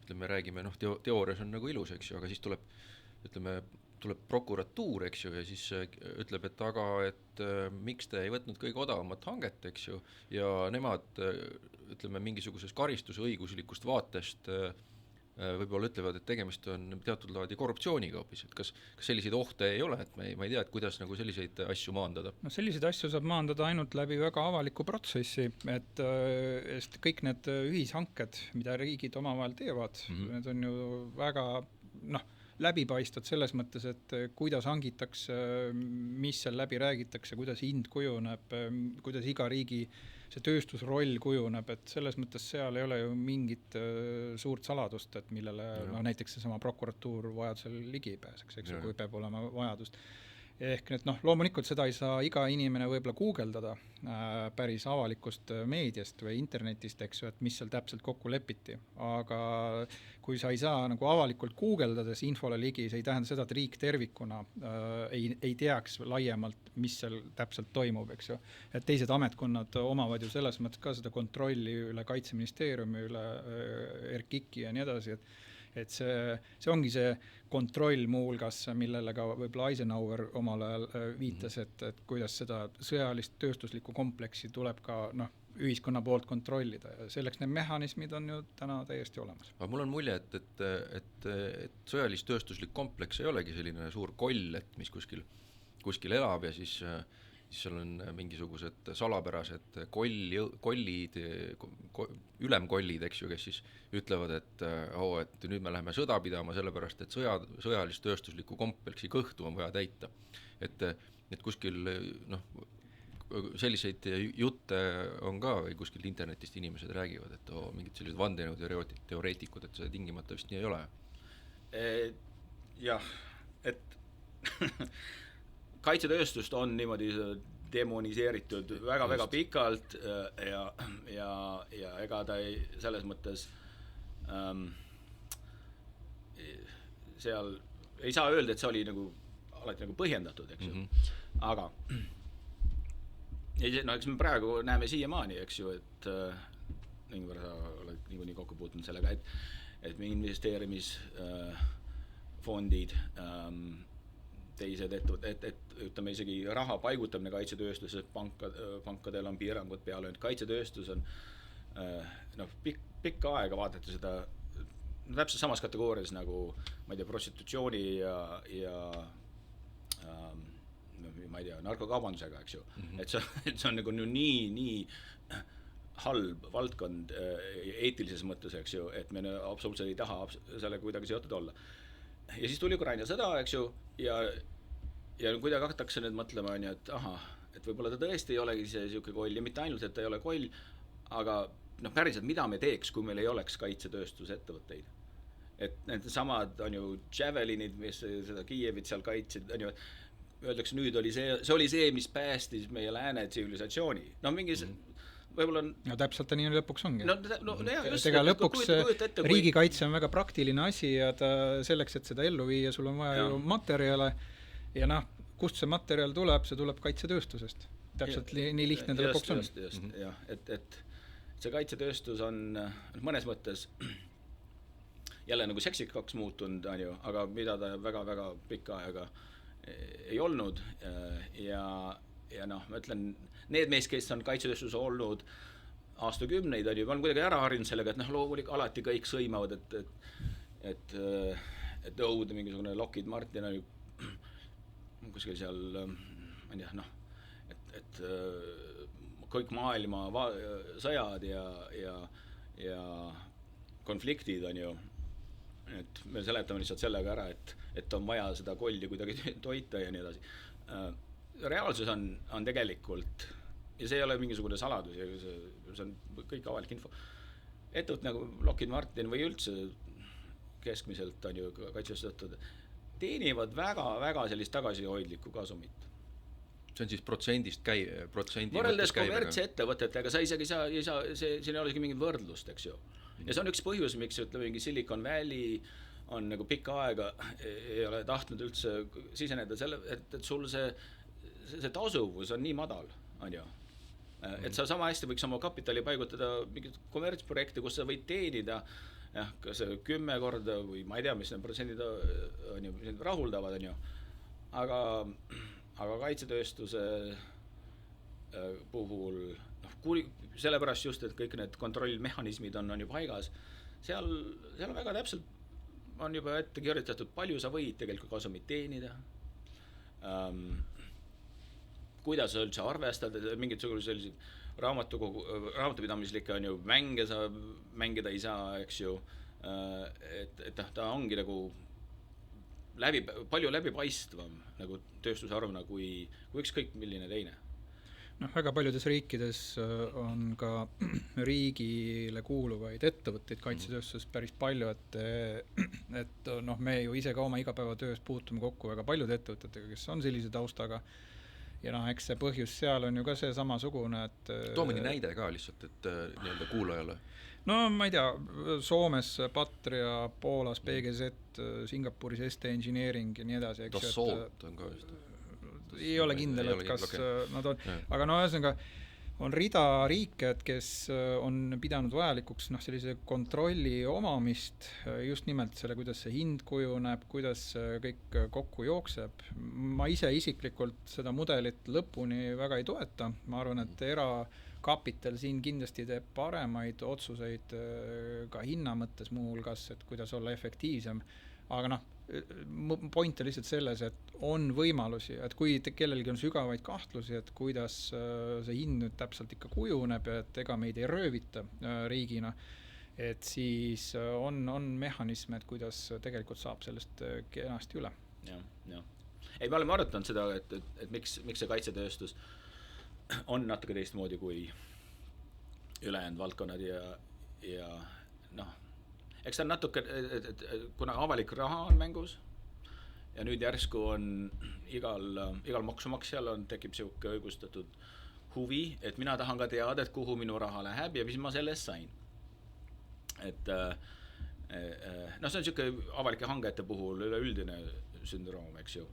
ütleme, räägime, teoorias on nagu ilus, eks ju, aga siis tuleb prokuratuur, eks ju, ja siis ütleb, et aga, et miks te ei võtnud kõige odavamat hanget, eks ju, ja nemad, ütleme, mingisugusest karistusõiguslikust vaatest võib-olla ütlevad, et tegemist on teatud laadi korruptsiooniga hoopis, et kas selliseid ohte ei ole, et ma ei tea, et kuidas nagu selliseid asju maandada? No selliseid asju saab maandada ainult läbi väga avaliku protsessi, et kõik need ühishanked, mida riigid omavahel teevad, need on ju väga läbipaistvad selles mõttes, et kuidas hangitakse, mis seal läbi räägitakse, kuidas hind kujuneb, kuidas iga riigi see tööstusroll kujuneb, et selles mõttes seal ei ole ju mingit suurt saladust, et millele näiteks seesama prokuratuur vajadusel ligi ei pääseks, eks ju, kui peab olema vajadust. Ehk et loomulikult seda ei saa iga inimene võib-olla guugeldada päris avalikust meediast või internetist, eks ju, et mis seal täpselt kokku lepiti. Aga kui sa ei saa nagu avalikult guugeldades infole ligi, see ei tähenda seda, et riik tervikuna ei teaks laiemalt, mis seal täpselt toimub, eks ju. Et teised ametkonnad omavad ju selles mõttes ka seda kontrolli üle Kaitseministeeriumi, üle RKIK-i ja nii edasi, et see ongi see kontroll muuhulgas, millele ka võib-olla Eisenhower omal ajal viitas, et kuidas seda sõjalist tööstuslikku kompleksi tuleb ka ühiskonna poolt kontrollida ja selleks need mehhanismid on ju täna täiesti olemas. Aga mul on mulje, et sõjalist tööstuslik kompleks ei olegi selline suur koll, et mis kuskil elab ja siis seal on mingisugused salapärased kollid, ülemkollid, eks ju, kes siis ütlevad, et nüüd me läheme sõda pidama sellepärast, et sõjalist tööstuslikku kompleksi kõhtu on vaja täita. Et kuskil selliseid jutte on ka või kuskilt internetist inimesed räägivad, et mingid sellised vandenõuteoreetikud, et see tingimata vist nii ei ole. Jah, et kaitsetööstust on niimoodi demoniseeritud väga-väga pikalt ja ega ta ei, selles mõttes seal ei saa öelda, et see oli nagu alati nagu põhjendatud, eks ju. Aga eks me praegu näeme siiamaani, eks ju, et mingi võrra sa oled nii kokku puutunud sellega, et investeerimisfondid teised, et ütleme isegi raha paigutamine kaitsetööstuses, pankadel on piirangud peale, et kaitsetööstus on pikka aega vaadata seda täpselt samas kategoorias nagu, ma ei tea, prostitutsiooni ja ma ei tea, narkokaubandusega, eks ju. Et see on nagu nii halb valdkond eetilises mõttes, eks ju, et me absoluutselt ei taha sellega kuidagi seotud olla. Ja siis tuli Ukraina sõda, eks ju, ja kuidagi hakatakse nüüd mõtlema, et et võib-olla ta tõesti ei olegi see siuke koll ja mitte ainult, et ta ei ole koll, aga päriselt, mida me teeks, kui meil ei oleks kaitsetööstusettevõtteid? Et need samad on ju Javelinid, mis seda Kiievit seal kaitsid, on ju, öeldakse nüüd oli see oli see, mis päästis meie lääne tsivilisatsiooni. Mingis võib-olla no täpselt nii lõpuks ongi. Just, ega lõpuks riigikaitse on väga praktiline asi ja selleks, et seda ellu viia, sul on vaja ju materjale ja kust see materjal tuleb, see tuleb kaitsetööstusest. Täpselt nii lihtne ta lõpuks on. Just, jah, et see kaitsetööstus on mõnes mõttes jälle nagu seksikaks muutunud, aga mida ta väga-väga pikka aega ei olnud ja ma ütlen, need mees, kes on kaitsetööstus olnud aastakümneid, ma olen kuidagi ära harjunud sellega, et loomulikult alati kõik sõimavad, et mingisugune Lockheed Martin on kuskil seal, ma ei tea, et kõik maailma sõjad ja konfliktid on ju, et me seletame lihtsalt sellega ära, et on vaja seda kolli kuidagi toita ja nii edasi. Reaalsus on tegelikult, ja see ei ole mingisugune saladus, see on kõik avalik info, ettevõt nagu Lockheed Martin või üldse keskmiselt on ju kaitsetööstused teenivad väga-väga sellist tagasihoidlikku kasumit. See on siis protsendist võrreldes kommertsettevõtetega, sa isegi ei saa, siin ei ole isegi mingit võrdlust, eks ju. Ja see on üks põhjus, miks ütleme, mingi Silicon Valley on nagu pikka aega ei ole tahtnud üldse siseneda selle, et sul see tasuvus on nii madal, on ju. Et sa sama hästi võiks oma kapitali paigutada mingit kommertsprojekte, kus sa võid teenida kas 10 korda või ma ei tea, mis need protsendid on ju, rahuldavad, on ju. Aga kaitsetööstuse puhul, sellepärast just, et kõik need kontrollmehhanismid on ju paigas, seal on väga täpselt, on juba ette kirjutatud, palju sa võid tegelikult kasumit teenida, kuidas sa üldse arvestad, mingisugused sellised raamatupidamislikke on ju mänge sa mängida ei saa, eks ju, et ta ongi nagu palju läbipaistvam nagu tööstuse arvuna kui ükskõik milline teine. Väga paljudes riikides on ka riigile kuuluvaid ettevõtteid kaitsetööstuses päris palju, et me ju ise ka oma igapäevatöös puutume kokku väga paljude ettevõtetega, kes on sellise taustaga ja eks see põhjus seal on ju ka see samasugune, et too mõni näide ka lihtsalt, et nii-öelda kuulajale. No ma ei tea, Soomes Patria, Poolas PGZ, Singapuris ST Engineering ja nii edasi. Dassault on ka vist. Ei ole kindel, et kas nad on, aga ühesõnaga on rida riike, et kes on pidanud vajalikuks sellise kontrolli omamist, just nimelt selle, kuidas see hind kujuneb, kuidas kõik kokku jookseb. Ma ise isiklikult seda mudelit lõpuni väga ei toeta, ma arvan, et erakapital siin kindlasti teeb paremaid otsuseid ka hinna mõttes muuhulgas, et kuidas olla efektiivsem, aga point on lihtsalt selles, et on võimalusi, et kui kellelgi on sügavaid kahtlusi, et kuidas see hind nüüd täpselt ikka kujuneb ja et ega meid ei röövita riigina, et siis on mehhanisme, et kuidas tegelikult saab sellest kenasti üle. Ja. Ei, me oleme arutanud seda, et miks see kaitsetööstus on natuke teistmoodi kui ülejäänud valdkonnad ja eks ta on natuke, kuna avalik raha on mängus ja nüüd järsku on igal maksumaksjal tekib siuke õigustatud huvi, et mina tahan ka teada, et kuhu minu raha läheb ja mis ma sellest sain. Et see on siuke avalike hangete puhul üleüldine sündroom, eks ju.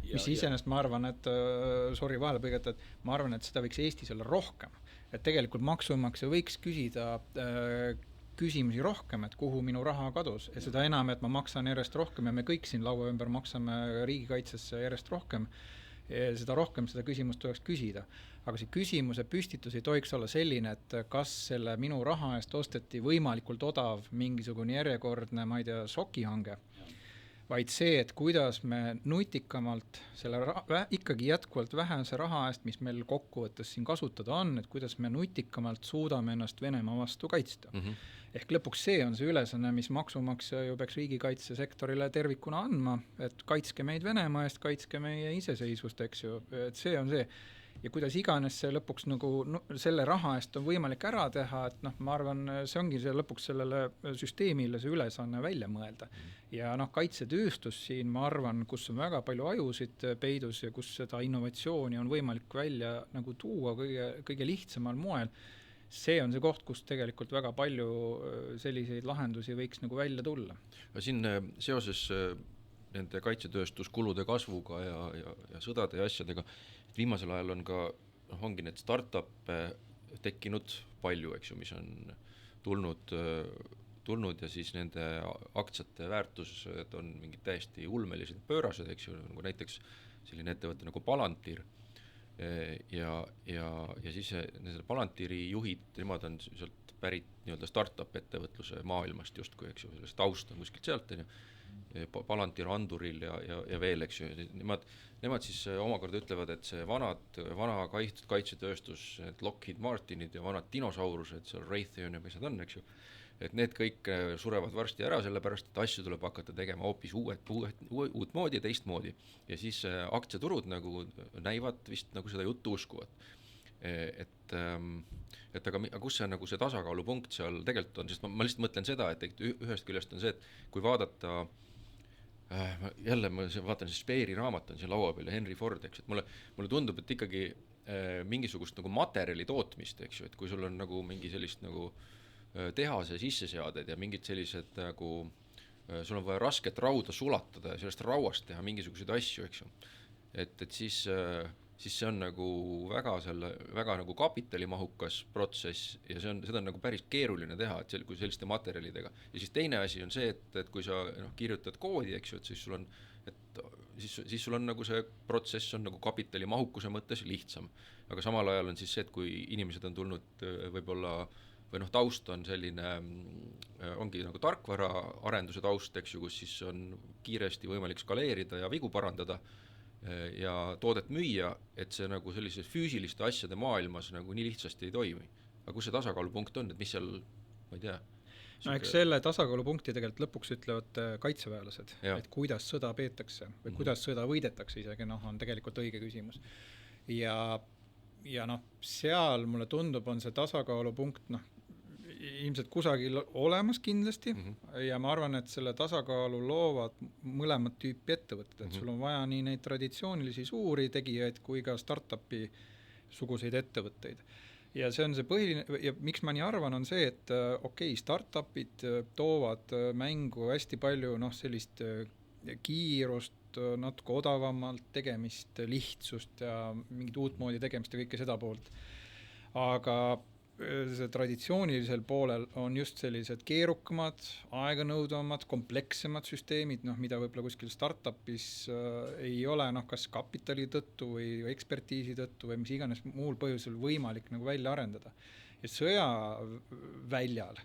Mis iseenesest ma arvan, et sorry vahele põigata, et ma arvan, et seda võiks Eestis olla rohkem. Et tegelikult maksumaksja võiks küsida küsimusi rohkem, et kuhu minu raha kadus ja seda enam, et ma maksan järjest rohkem ja me kõik siin laua ümber maksame riigikaitsesse järjest rohkem ja seda rohkem seda küsimust tuleks küsida. Aga see küsimuse püstitus ei tohiks olla selline, et kas selle minu raha eest osteti võimalikult odav mingisugune järjekordne, ma ei tea, sokihange, vaid see, et kuidas me nutikamalt selle ikkagi jätkuvalt vähese raha eest, mis meil kokkuvõttes siin kasutada on, et kuidas me nutikamalt suudame ennast Venemaa vastu kaitsta. Ehk lõpuks see on see ülesanne, mis maksumaksja ju peaks riigikaitsesektorile tervikuna andma, et kaitske meid Venemaa eest, kaitske meie iseseisvust, eks ju, et see on see. Ja kuidas iganes see lõpuks selle raha eest on võimalik ära teha, et ma arvan, see ongi see lõpuks sellele süsteemile see ülesanne välja mõelda. Ja kaitsetööstus siin, ma arvan, kus on väga palju ajusid peidus ja kus seda innovatsiooni on võimalik välja tuua kõige lihtsamal moel, see on see koht, kus tegelikult väga palju selliseid lahendusi võiks välja tulla. Siin seoses nende kaitsetööstuskulude kasvuga ja sõdade ja asjadega, viimasel ajal on ka, ongi need startup'e tekkinud palju, eks ju, mis on tulnud ja siis nende aktsiate väärtused on mingid täiesti ulmelised pöörased, eks ju, nagu näiteks selline ettevõte nagu Palantir ja siis nende Palantiri juhid, nemad on sealt pärit nii-öelda startup ettevõtluse maailmast justkui, eks ju, sellest taust on kuskilt sealt, Palantir Anduril ja veel, eks ju, nemad siis omakorda ütlevad, et see vana kaitsetööstus, et Lockheed Martinid ja vanad dinosaurused, seal Raytheon ja mis nad on, eks ju, et need kõik surevad varsti ära, sellepärast, et asju tuleb hakata tegema hoopis uut moodi ja teist moodi. Ja siis aktsiaturud näivad vist seda juttu uskuvad. Aga kus see, see tasakaalupunkt seal tegelikult on, sest ma lihtsalt mõtlen seda, et ühest küljest on see, et kui vaadata jälle ma vaatan, see Speeri raamat on siin laua peal ja Henry Ford, eks, et mulle tundub, et ikkagi mingisugust materjali tootmist, eks ju, et kui sul on mingi sellist tehase sisseseaded ja mingid sellised sul on vaja rasket rauda sulatada ja sellest rauast teha mingisuguseid asju, eks ju, et siis see on väga kapitalimahukas protsess ja seda on päris keeruline teha, et kui selliste materjalidega. Ja siis teine asi on see, et kui sa kirjutad koodi, eks ju, et siis sul on see protsess on kapitalimahukuse mõttes lihtsam. Aga samal ajal on siis see, et kui inimesed on tulnud võib-olla või noh, taust on selline, ongi nagu tarkvara arenduse taust, eks ju, kus siis on kiiresti võimalik skaleerida ja vigu parandada ja toodet müüa, et see nagu sellises füüsiliste asjade maailmas nagu nii lihtsasti ei toimi. Aga kus see tasakaalupunkt on, et mis seal, ma ei tea? No eks selle tasakaalupunkti tegelikult lõpuks ütlevad kaitseväelased, et kuidas sõda peetakse või kuidas sõda võidetakse isegi, on tegelikult õige küsimus. Ja seal mulle tundub, on see tasakaalupunkt ilmselt kusagil olemas kindlasti ja ma arvan, et selle tasakaalu loovad mõlemad tüüpi ettevõtted, et sul on vaja nii neid traditsioonilisi suuri tegijaid kui ka startupi suguseid ettevõtteid. Ja see on see põhiline, ja miks ma nii arvan, on see, et startupid toovad mängu hästi palju sellist kiirust, natuke odavamalt tegemist, lihtsust ja mingit uut moodi tegemist ja kõike seda poolt. Aga see traditsioonilisel poolel on just sellised keerukamad, aeganõudvamad, komplekssemad süsteemid, mida võib-olla kuskil startupis ei ole, kas kapitali tõttu või ekspertiisi tõttu või mis iganes muul põhjusel võimalik välja arendada. Ja sõja väljal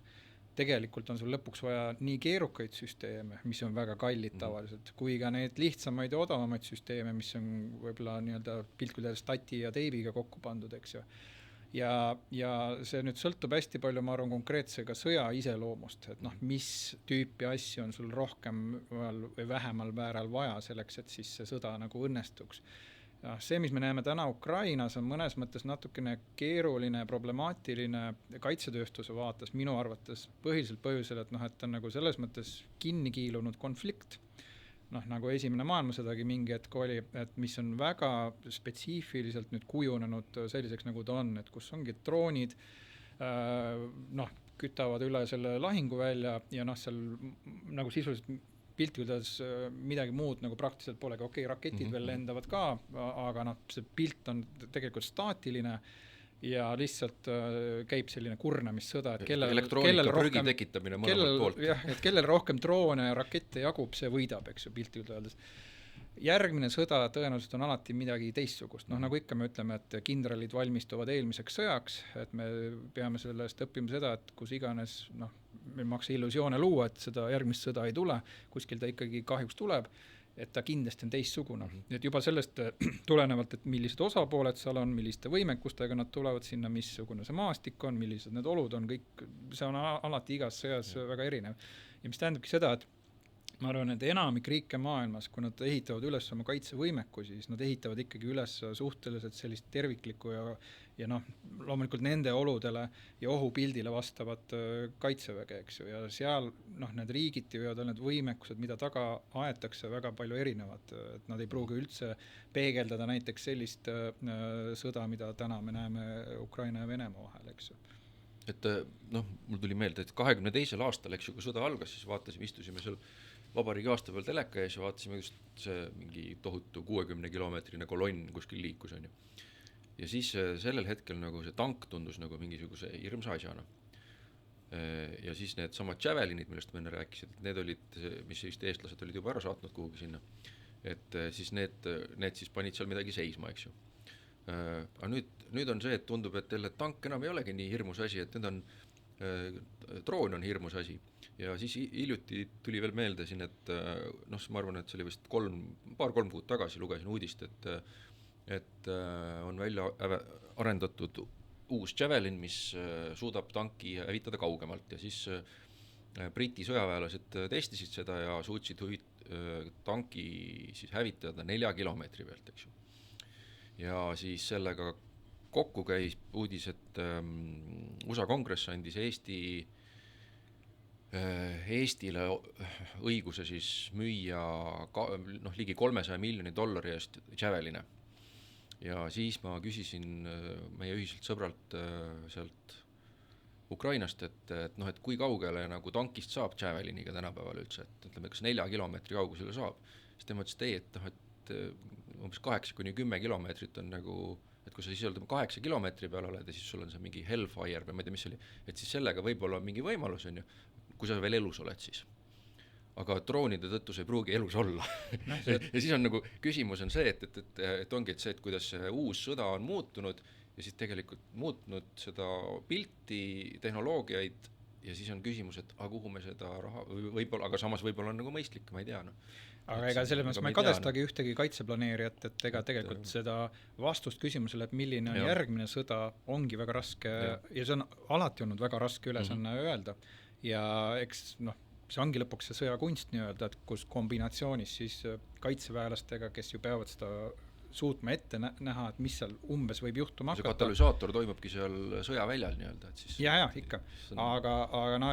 tegelikult on sul lõpuks vaja nii keerukaid süsteeme, mis on väga kallid tavaliselt, kui ka need lihtsamaid ja odavamaid süsteeme, mis on võib-olla piltkude stati ja teibiga kokku pandud, eks ju. Ja see nüüd sõltub hästi palju, ma arvan, konkreetse ka sõja iseloomust, et mis tüüpi asju on sul rohkem või vähemal määral vaja selleks, et siis see sõda õnnestuks. See, mis me näeme täna Ukrainas, on mõnes mõttes natukene keeruline, problemaatiline kaitsetööstuse vaates minu arvates põhiliselt põhjusel, et on selles mõttes kinni kiilunud konflikt, nagu esimene maailmasõdagi mingi hetk oli, et mis on väga spetsiifiliselt nüüd kujunenud selliseks, nagu ta on, et kus ongi droonid, kütavad üle selle lahinguvälja ja seal sisuliselt piltides midagi muud praktiliselt polegi, raketid veel lendavad ka, aga see pilt on tegelikult staatiline ja lihtsalt käib selline kurnamissõda, et elektroonika prügi tekitamine mõlemalt poolt. Jah, et kellel rohkem droone ja rakette jagub, see võidab, eks ju, piltilt öeldes. Järgmine sõda tõenäoliselt on alati midagi teistsugust. Nagu ikka me ütleme, et kindralid valmistuvad eelmiseks sõjaks, et me peame sellest õppima seda, et kus iganes, meil maksa illusioone luua, et seda järgmist sõda ei tule, kuskil ta ikkagi kahjuks tuleb, et ta kindlasti on teistsugune. Et juba sellest tulenevalt, et millised osapooled seal on, milliste võimekustega nad tulevad sinna, missugune see maastik on, millised need olud on, kõik, see on alati igas sõjas väga erinev. Ja mis tähendabki seda, et ma arvan, et enamik riike maailmas, kui nad ehitavad üles oma kaitsevõimekusi, siis nad ehitavad ikkagi üles suhteliselt sellist terviklikku ja loomulikult nende oludele ja ohupildile vastavat kaitseväge, eks ju, ja seal need riigid võivad olla need võimekused, mida taga aetakse väga palju erinevad, et nad ei pruugi üldse peegeldada näiteks sellist sõda, mida täna me näeme Ukraina ja Venemaa vahel, eks ju. Et mul tuli meelde, et 22. aastal, eks ju, kui sõda algas, siis vaatasime, istusime seal vabariigi aasta peal teleka ees ja vaatasime just see mingi tohutu 60-kilomeetrine kolonn kuskil liikus, on ju. Ja siis sellel hetkel see tank tundus mingisuguse hirmsa asjana. Ja siis need samad Javelinid, millest me enne rääkisid, need olid, mis vist eestlased olid juba ära saatnud kuhugi sinna, et siis need siis panid seal midagi seisma, eks ju. Aga nüüd on see, et tundub, et jälle tank enam ei olegi nii hirmus asi, et need on, droon on hirmus asi. Ja siis hiljuti tuli veel meelde siin, et ma arvan, et see oli vist paar-kolm kuud tagasi lugesin uudist, et on välja arendatud uus Javelin, mis suudab tanki hävitada kaugemalt ja siis Briti sõjaväelased testisid seda ja suutsid tanki siis hävitada 4 kilomeetri pealt, eks ju. Ja siis sellega kokku käis uudis, et USA kongress andis Eestile õiguse siis müüa ligi $300 miljoni eest Javeline. Ja siis ma küsisin meie ühiselt sõbralt sealt Ukrainast, et kui kaugele tankist saab Javeliniga tänapäeval üldse, et ütleme, kas 4 kilomeetri kaugusele saab. Siis tema ütles, et umbes 8-10 kilomeetrit on et kui sa siis 8 kilomeetri peal oled ja siis sul on see mingi Hellfire või ma ei tea, mis oli, et siis sellega võib-olla on mingi võimalus, on ju, kui sa veel elus oled siis. Aga droonide tõttu see ei pruugi elus olla. Ja siis on küsimus on see, et ongi, et see, et kuidas see uus sõda on muutunud ja siis tegelikult muutnud seda pilti, tehnoloogiaid ja siis on küsimus, et kuhu me seda raha, võib-olla, aga samas võib-olla on nagu mõistlik, ma ei tea, noh. Aga ega selles mõttes ma ei kadestagi ühtegi kaitseplaneerijat, et ega tegelikult seda vastust küsimusele, et milline on järgmine sõda, ongi väga raske ja see on alati olnud väga raske ülesanne öelda. Ja eks see ongi lõpuks see sõjakunst nii-öelda, et kus kombinatsioonis siis kaitseväelastega, kes ju peavad seda suutma ette näha, et mis seal umbes võib juhtuma hakata. See katalüsaator toimubki seal sõjaväljal nii-öelda, et siis... Ja, ikka. Aga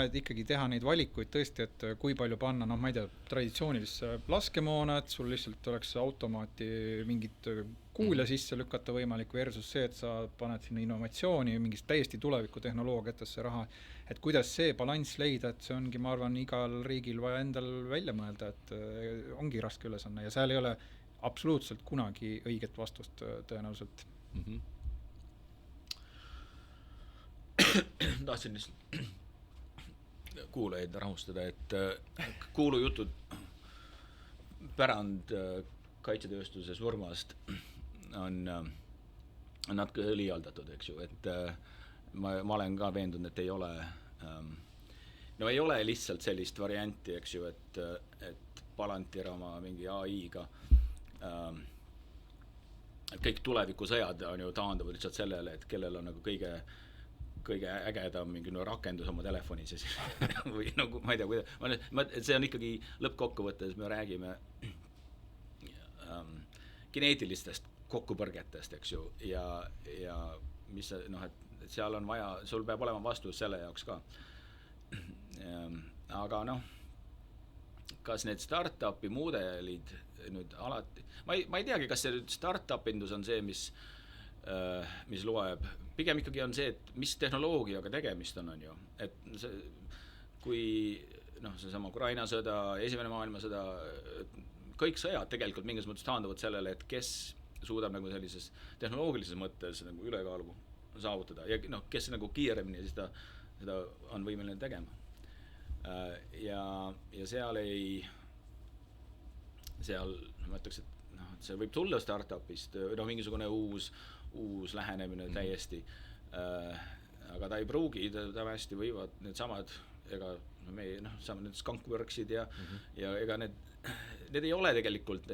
et ikkagi teha neid valikuid tõesti, et kui palju panna, ma ei tea, traditsioonilisse laskemoona, et sul lihtsalt oleks automaati mingit kuulja sisse lükata võimalik versus see, et sa paned sinna innovatsiooni, mingist täiesti tuleviku tehnoloogiatesse raha, et kuidas see balanss leida, et see ongi, ma arvan, igal riigil vaja endal välja mõelda, et ongi raske ülesanne ja seal ei ole absoluutselt kunagi õiget vastust tõenäoliselt. Tahtsin lihtsalt kuulajaid rahustada, et kuulujutud pärand kaitsetööstuse surmast on natuke liialdatud, eks ju, et ma olen ka veendunud, et ei ole ei ole lihtsalt sellist varianti, eks ju, et Palantir oma mingi AI-ga et kõik tulevikusõjad on ju taanduvad lihtsalt sellele, et kellel on nagu kõige ägedam mingi rakendus oma telefonis ja siis või nagu ma ei tea, see on ikkagi lõppkokkuvõttes me räägime geneetilistest kokkupõrgetest, eks ju, ja mis et seal on vaja, sul peab olema vastus selle jaoks ka. Aga kas need startupi mudelid nüüd alati, ma ei teagi, kas see nüüd startup-indus on see, mis loeb, pigem ikkagi on see, et mis tehnoloogiaga tegemist on ju, et see, kui see sama Ukraina sõda, esimene maailmasõda, kõik sõjad tegelikult mingis mõttes taanduvad sellele, et kes suudab nagu sellises tehnoloogilises mõttes nagu ülekaalu saavutada ja kes nagu kiiremini seda on võimeline tegema. Ja seal ma ütleks, et see võib tulla startupist, mingisugune uus lähenemine täiesti, aga ta ei pruugi, ta hästi võivad need samad, ega need skunkworksid ja ega need ei ole tegelikult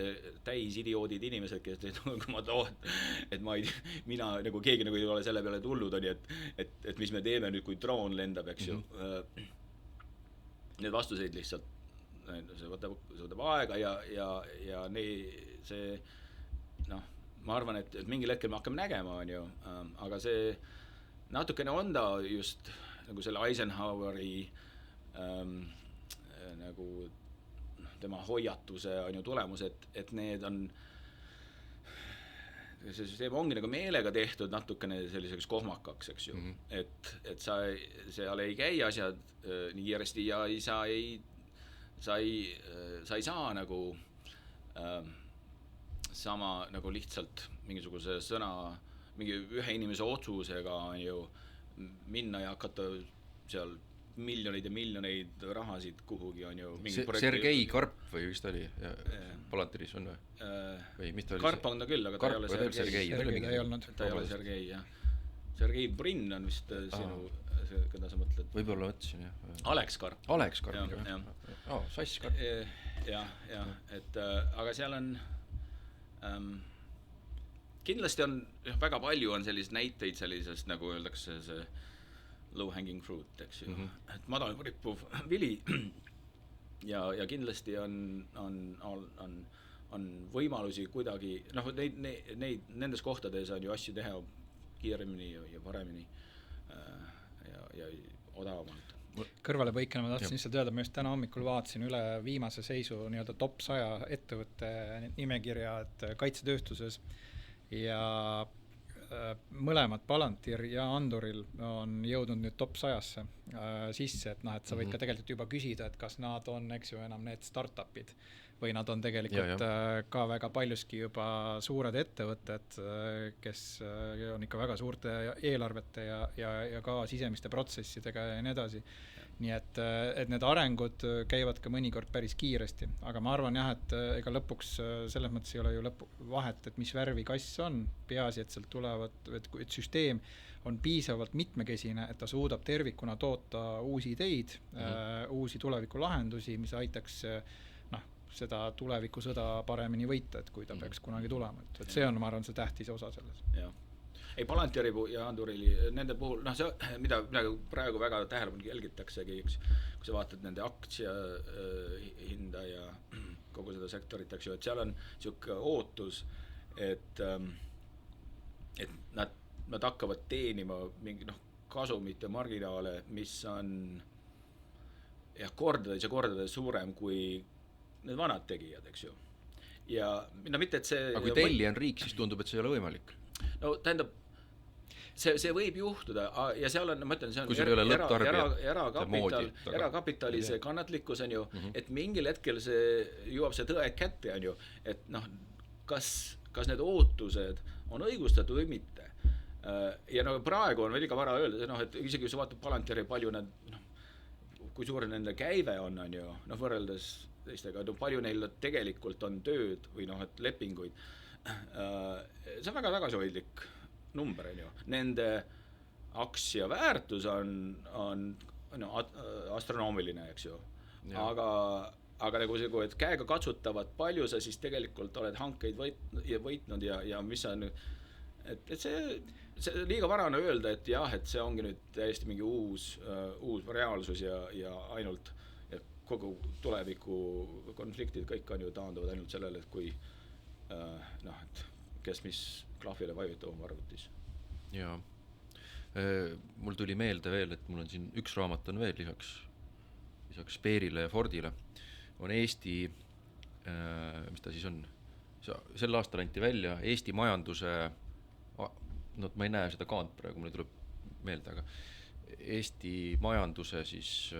täis idioodid inimesed, kes kui ma toon, et mina nagu keegi nagu ei ole selle peale tulnud, et mis me teeme nüüd, kui droon lendab, eks ju. Need vastuseid lihtsalt see võtab aega ja see ma arvan, et mingil hetkel me hakkame nägema, on ju, aga see natukene on ta just nagu selle Eisenhoweri nagu tema hoiatuse on ju tulemus, et need on see süsteem ongi nagu meelega tehtud natukene selliseks kohmakaks, eks ju, et seal ei käi asjad nii kiiresti ja sa ei saa nagu sama nagu lihtsalt mingisuguse sõna, mingi ühe inimese otsusega on ju minna ja hakata seal miljoneid ja miljoneid rahasid kuhugi on ju Sergei Karp või vist oli Palantiris on või mis ta oli? Karp on ta küll, aga ta ei ole Sergei. Ta ei ole Sergei, jah. Sergei Brin on vist sinu, keda sa mõtled? Võib-olla mõtlesin, jah. Alex Karp, jah. Sass Karp. Jah, et aga seal on kindlasti on väga palju on selliseid näiteid sellisest, nagu öeldakse see low-hanging fruit, eks ju, et madal rippuv vili ja kindlasti on võimalusi kuidagi, nendes kohtades on ju asju teha kiiremini ja paremini ja odavamalt. Kõrvalepõikena ma tahtsin lihtsalt öelda, ma just täna hommikul vaatasin üle viimase seisu nii-öelda top 100 ettevõtte nimekirja, et kaitsetööstuses ja mõlemad Palantir ja Anduril on jõudnud nüüd top 100-sse sisse, et et sa võid ka tegelikult juba küsida, et kas nad on, eks ju, enam need startupid või nad on tegelikult ka väga paljuski juba suured ettevõtted, kes on ikka väga suurte eelarvete ja ka sisemiste protsessidega ja nii edasi. nii et need arengud käivad ka mõnikord päris kiiresti, aga ma arvan jah, et ega lõpuks selles mõttes ei ole ju vahet, et mis värvi kass on, peaasi, et sealt tulevad, et süsteem on piisavalt mitmekesine, et ta suudab tervikuna toota uusi ideid, uusi tulevikulahendusi, mis aitaks seda tulevikusõda paremini võita, et kui ta peaks kunagi tulema, et see on, ma arvan, see tähtis osa selles. Jah. Ei, Palantieri ja Andurili, nende puhul, see, mida praegu väga tähelepanu jälgitaksegi, kui sa vaatad nende aktsia hinda ja kogu seda sektorit, eks ju, et seal on siuke ootus, et nad hakkavad teenima mingi kasumit ja marginaale, mis on kordades suurem kui need vanad tegijad, eks ju. Ja mitte, et see... Aga kui tellija on riik, siis tundub, et see ei ole võimalik. No tähendab, see võib juhtuda ja seal on, ma ütlen, see on erakapitali see kannatlikkus on ju, et mingil hetkel see jõuab see tõe kätte on ju, et kas need ootused on õigustatud või mitte. Ja praegu on veel liiga vara öelda, et isegi kui sa vaatad Palantieri, palju kui suur nende käive on ju, võrreldes teistega, palju neil tegelikult on tööd või et lepinguid. See on väga tagasihoidlik number on ju. Nende aktsia väärtus on astronoomiline, eks ju. Aga nagu et käega katsutavad, palju sa siis tegelikult oled hankeid võitnud ja mis on, et see liiga vara on öelda, et jah, et see ongi nüüd täiesti mingi uus reaalsus ja ainult kogu tuleviku konfliktid kõik on ju taanduvad ainult sellele, et kui et kes mis klahvile vajutab oma arvutis. Jaa. Mul tuli meelde veel, et mul on siin üks raamat on veel lisaks Speerile ja Fordile on Eesti, mis ta siis on, sel aastal anti välja Eesti majanduse, ma ei näe seda kaant praegu, mulle tuleb meelde, aga Eesti majanduse siis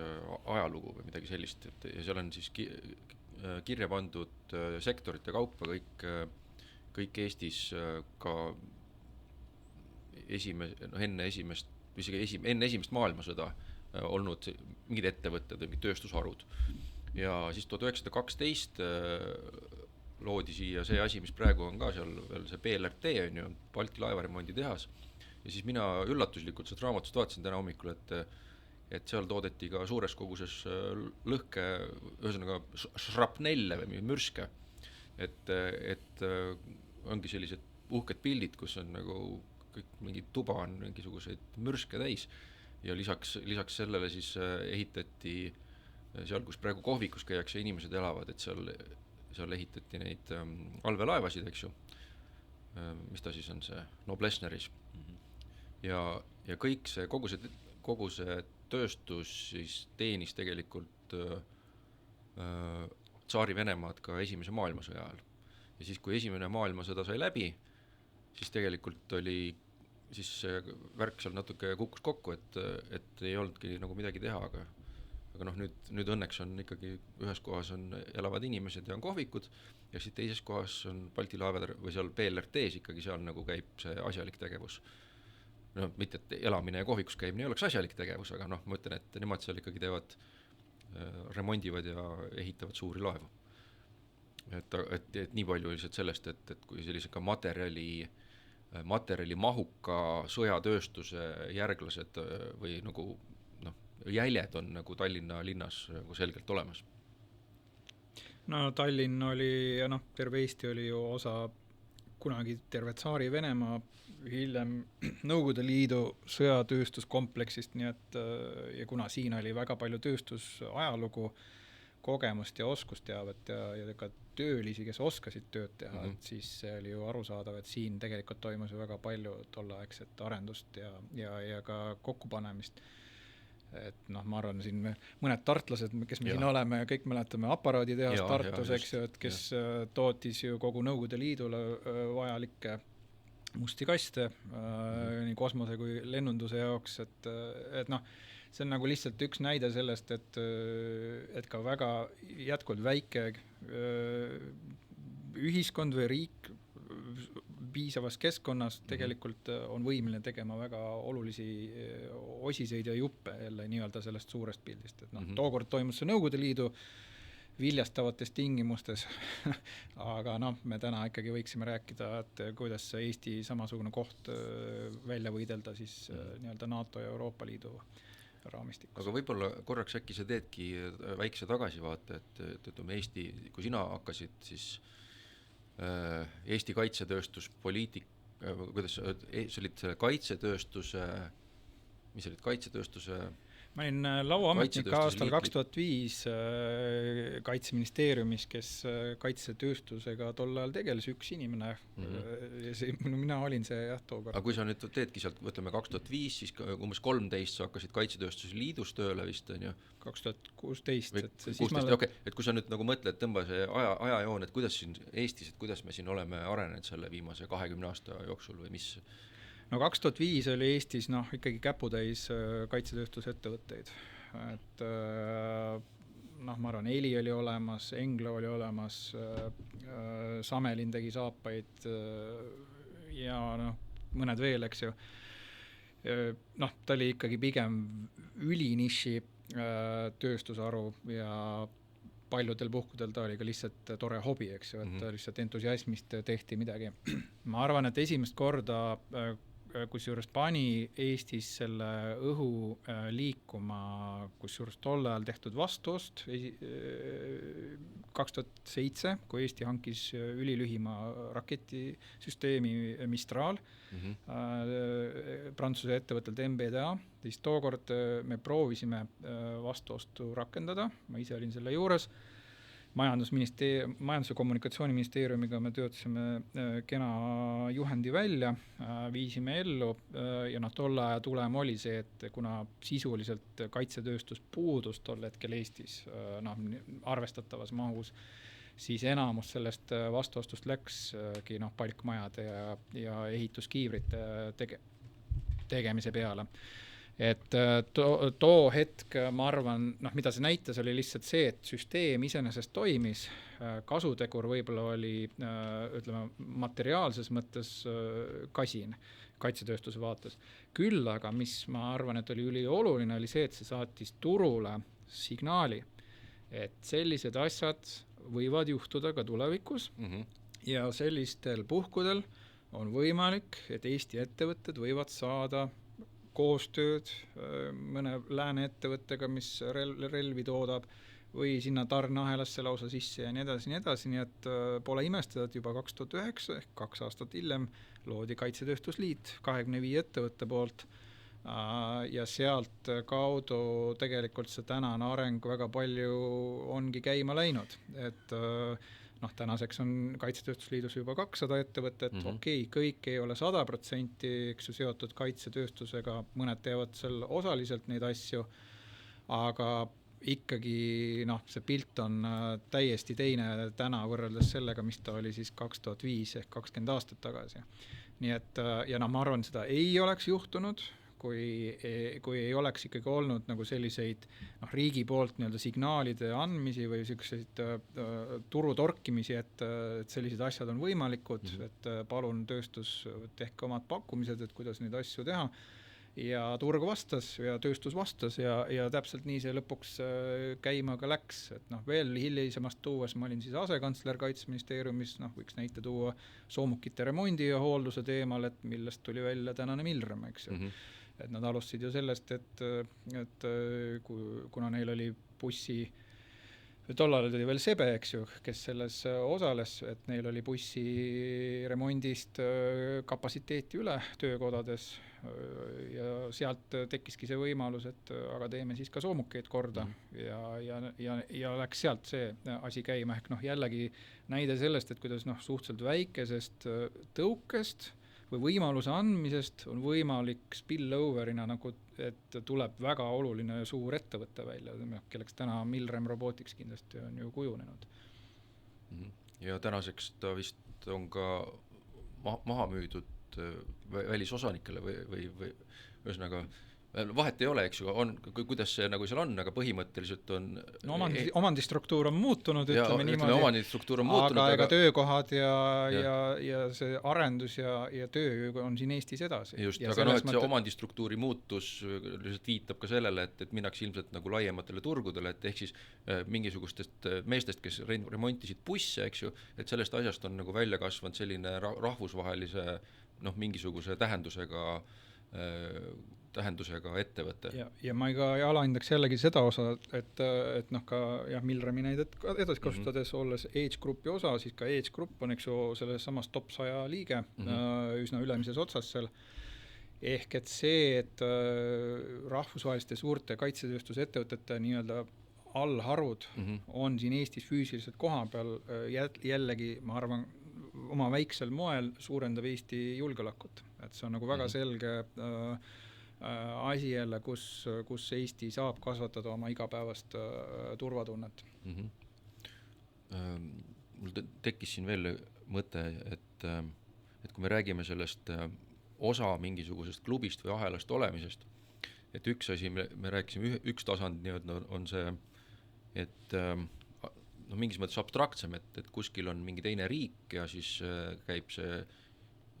ajalugu või midagi sellist, ja seal on siis kirja pandud sektorite kaupa kõik Eestis ka enne esimest maailmasõda olnud mingid ettevõtted või mingid tööstusharud. Ja siis 1912 loodi siia see asi, mis praegu on ka seal veel see BLRT on ju, Balti laevaremondi tehas. Ja siis mina üllatuslikult seda raamatust vaatasin täna hommikul, et seal toodeti ka suures koguses lõhke, ühesõnaga šrapnelle või mürske. Et ongi sellised uhked pildid, kus on nagu kõik mingi tuba on mingisuguseid mürske täis ja lisaks sellele siis ehitati seal, kus praegu kohvikus käiakse inimesed elavad, et seal ehitati neid allveelaevasid, eks ju, mis ta siis on see Noblessneris. Ja kõik see, kogu see tööstus siis teenis tegelikult tsaari Venemaad ka esimese maailmasõja ajal. Ja siis, kui esimene maailmasõda sai läbi, siis tegelikult oli siis see värk seal natuke kukkus kokku, et ei olnudki nagu midagi teha, aga nüüd õnneks on ikkagi ühes kohas elavad inimesed ja on kohvikud ja siis teises kohas on Balti laevad või seal BLRT-s ikkagi seal nagu käib see asjalik tegevus. Mitte, et elamine ja kohvikus käimine ei oleks asjalik tegevus, aga ma ütlen, et nemad seal ikkagi teevad, remondivad ja ehitavad suuri laevu. Et nii palju lihtsalt sellest, et kui sellise ka materjali mahuka sõjatööstuse järglased või nagu jäljed on nagu Tallinna linnas nagu selgelt olemas. No Tallinn oli ja terve Eesti oli ju osa kunagi terve tsaari Venemaa, hiljem Nõukogude Liidu sõjatööstuskompleksist, nii et ja kuna siin oli väga palju tööstusajalugu, kogemust ja oskusteavet ja ka töölisi, kes oskasid tööd teha, et siis see oli ju arusaadav, et siin tegelikult toimus ju väga palju tolleaegset arendust ja ka kokkupanemist. Et ma arvan, siin mõned tartlased, kes me siin oleme, kõik mäletame aparaaditehas Tartus, eks ju, et kes tootis ju kogu Nõukogude Liidule vajalikke musti kaste nii kosmose kui lennunduse jaoks, et see on nagu lihtsalt üks näide sellest, et ka väga jätkuvalt väike ühiskond või riik piisavas keskkonnas tegelikult on võimeline tegema väga olulisi osiseid ja juppe jälle nii-öelda sellest suurest pildist, et tookord toimus see Nõukogude Liidu viljastavates tingimustes aga me täna ikkagi võiksime rääkida, et kuidas Eesti samasugune koht välja võidelda siis nii-öelda NATO ja Euroopa Liidu raamistikus. Aga võib-olla korraks äkki sa teedki väikse tagasivaate, et ütleme Eesti, kui sina hakkasid siis Eesti kaitsetööstuspoliitik, kuidas sa olid selle kaitsetööstuse, mis olid kaitsetööstuse ma olin lauaametnik aastal 2005 Kaitseministeeriumis, kes kaitsetööstusega tol ajal tegeles, üks inimene. Mina olin see tookord. Aga kui sa nüüd teedki sealt, võtleme 2005, siis umbes 13 sa hakkasid Kaitsetööstuse Liidus tööle vist, on ju? 2016. Et kui sa nüüd nagu mõtled, tõmba see ajajoon, et kuidas siin Eestis, et kuidas me siin oleme arenenud selle viimase 20 aasta jooksul või mis? No 2005 oli Eestis ikkagi käputäis kaitsetööstusettevõtteid, et ma arvan, Eli oli olemas, Englo oli olemas, Samelin tegi saapaid ja mõned veel, eks ju. Ta oli ikkagi pigem üliniši tööstusharu ja paljudel puhkudel ta oli ka lihtsalt tore hobi, eks ju, et lihtsalt entusiasmist tehti midagi. Ma arvan, et esimest korda kusjuures pani Eestis selle õhu liikuma, kusjuures tol ajal tehtud vastuost 2007, kui Eesti hankis ülilühima raketisüsteemi Mistral Prantsuse ettevõttelt MBDA, siis tookord me proovisime vastuostu rakendada, ma ise olin selle juures. Majandus- ja Kommunikatsiooniministeeriumiga me töötasime kena juhendi välja, viisime ellu ja tolle aja tulem oli see, et kuna sisuliselt kaitsetööstus puudus tol hetkel Eestis arvestatavas mahus, siis enamus sellest vastuostust läkski palkmajade ja ehituskiivrite tegemise peale. Et too hetk, ma arvan, mida see näitas, oli lihtsalt see, et süsteem iseenesest toimis, kasutegur võib-olla oli, ütleme, materiaalses mõttes kasin kaitsetööstuse vaates. Küll aga, mis ma arvan, et oli ülioluline, oli see, et see saatis turule signaali, et sellised asjad võivad juhtuda ka tulevikus ja sellistel puhkudel on võimalik, et Eesti ettevõtted võivad saada koostööd mõne lääne ettevõttega, mis relvi toodab või sinna tarneahelasse lausa sisse ja nii edasi, nii et pole imestada, et juba 2009 ehk 2 aastat hiljem loodi Kaitsetööstusliit 25 ettevõtte poolt ja sealt kaudu tegelikult see tänane areng väga palju ongi käima läinud, et tänaseks on Kaitsetööstusliidus juba 200 ettevõtet, kõik ei ole 100% seotud kaitsetööstusega, mõned teevad seal osaliselt neid asju, aga ikkagi see pilt on täiesti teine täna võrreldes sellega, mis ta oli siis 2005 ehk 20 aastat tagasi. Nii et, ja ma arvan, seda ei oleks juhtunud, kui ei oleks ikkagi olnud nagu selliseid riigi poolt nii-öelda signaalide andmisi või selliseid turu torkimisi, et sellised asjad on võimalikud, et palun tööstus tehke omad pakkumised, et kuidas neid asju teha. Ja turg vastas ja tööstus vastas ja täpselt nii see lõpuks käima ka läks. Et veel hilisemast tuues ma olin siis asekantsler Kaitseministeeriumis, võiks näite tuua soomukite remondi ja hoolduse teemal, et millest tuli välja tänane Milrem, eks ju. Et nad alustasid ju sellest, et kuna neil oli bussi, tollal oli veel Sebe, eks ju, kes selles osales, et neil oli bussi remondist kapatsiteeti üle töökodades ja sealt tekkiski see võimalus, et aga teeme siis ka soomukeid korda ja läks sealt see asi käima, ehk jällegi näide sellest, et kuidas suhteliselt väikesest tõukest või võimaluse andmisest on võimalik spilloverina, et tuleb väga oluline suur ettevõtte välja, kelleks täna Milrem Robotics kindlasti on ju kujunenud. Ja tänaseks ta vist on ka maha müüdud välisosanikele või ühesõnaga vahet ei ole, eks ju, kuidas see nagu seal on, aga põhimõtteliselt on no omandistruktuur on muutunud, ütleme niimoodi, omandistruktuur on muutunud, aga ega töökohad ja see arendus ja töö on siin Eestis edasi. Just, aga noh, et see omandistruktuuri muutus lihtsalt viitab ka sellele, et minnakse ilmselt nagu laiematele turgudele, et ehk siis mingisugustest meestest, kes remontisid busse, eks ju, et sellest asjast on nagu välja kasvanud selline rahvusvahelise mingisuguse tähendusega ettevõte. Ja ma ei alahindaks jällegi seda osa, et ka Milremi näidet edasi kasutades olles Age Groupi osa, siis ka Age Group on, eks ju, selles samas top 100 liige üsna ülemises otsas seal. Ehk et see, et rahvusvaheliste suurte kaitsetööstusettevõtete nii-öelda allharud on siin Eestis füüsiliselt koha peal jällegi, ma arvan, oma väiksel moel suurendab Eesti julgeolekut. Et see on nagu väga selge asi jälle, kus Eesti saab kasvatada oma igapäevast turvatunnet. Mul tekkis siin veel mõte, et kui me räägime sellest osa mingisugusest klubist või ahelast olemisest, et üks asi, me rääkisime, üks tasand on see, et mingis mõttes abstraktsem, et kuskil on mingi teine riik ja siis käib see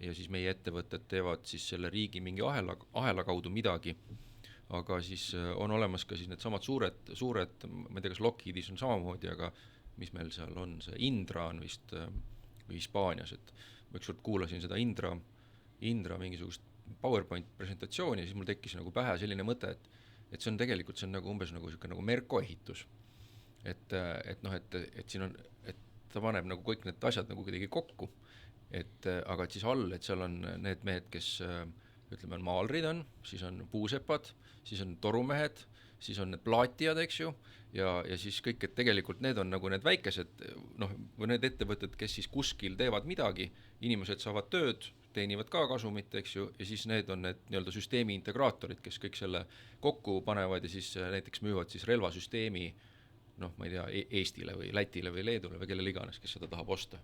ja siis meie ettevõtted teevad siis selle riigi mingi ahela kaudu midagi, aga siis on olemas ka siis need samad suured, ma ei tea, kas Lockheedis on samamoodi, aga mis meil seal on, see Indra on vist või Hispaanias, et ma ükskord kuulasin seda Indra mingisugust PowerPoint presentatsiooni ja siis mul tekkis nagu pähe selline mõte, et see on tegelikult, see on nagu umbes nagu selline nagu Merko ehitus, et siin on, et ta paneb nagu kõik need asjad nagu kuidagi kokku, aga et siis all, et seal on need mehed, kes ütleme, maalrid on, siis on puusepad, siis on torumehed, siis on need plaatijad, eks ju, ja siis kõik, et tegelikult need on nagu need väikesed, või need ettevõtted, kes siis kuskil teevad midagi, inimesed saavad tööd, teenivad ka kasumit, eks ju, ja siis need on need nii-öelda süsteemi integraatorid, kes kõik selle kokku panevad ja siis näiteks müüvad siis relvasüsteemi, ma ei tea, Eestile või Lätile või Leedule või kellele iganes, kes seda tahab osta.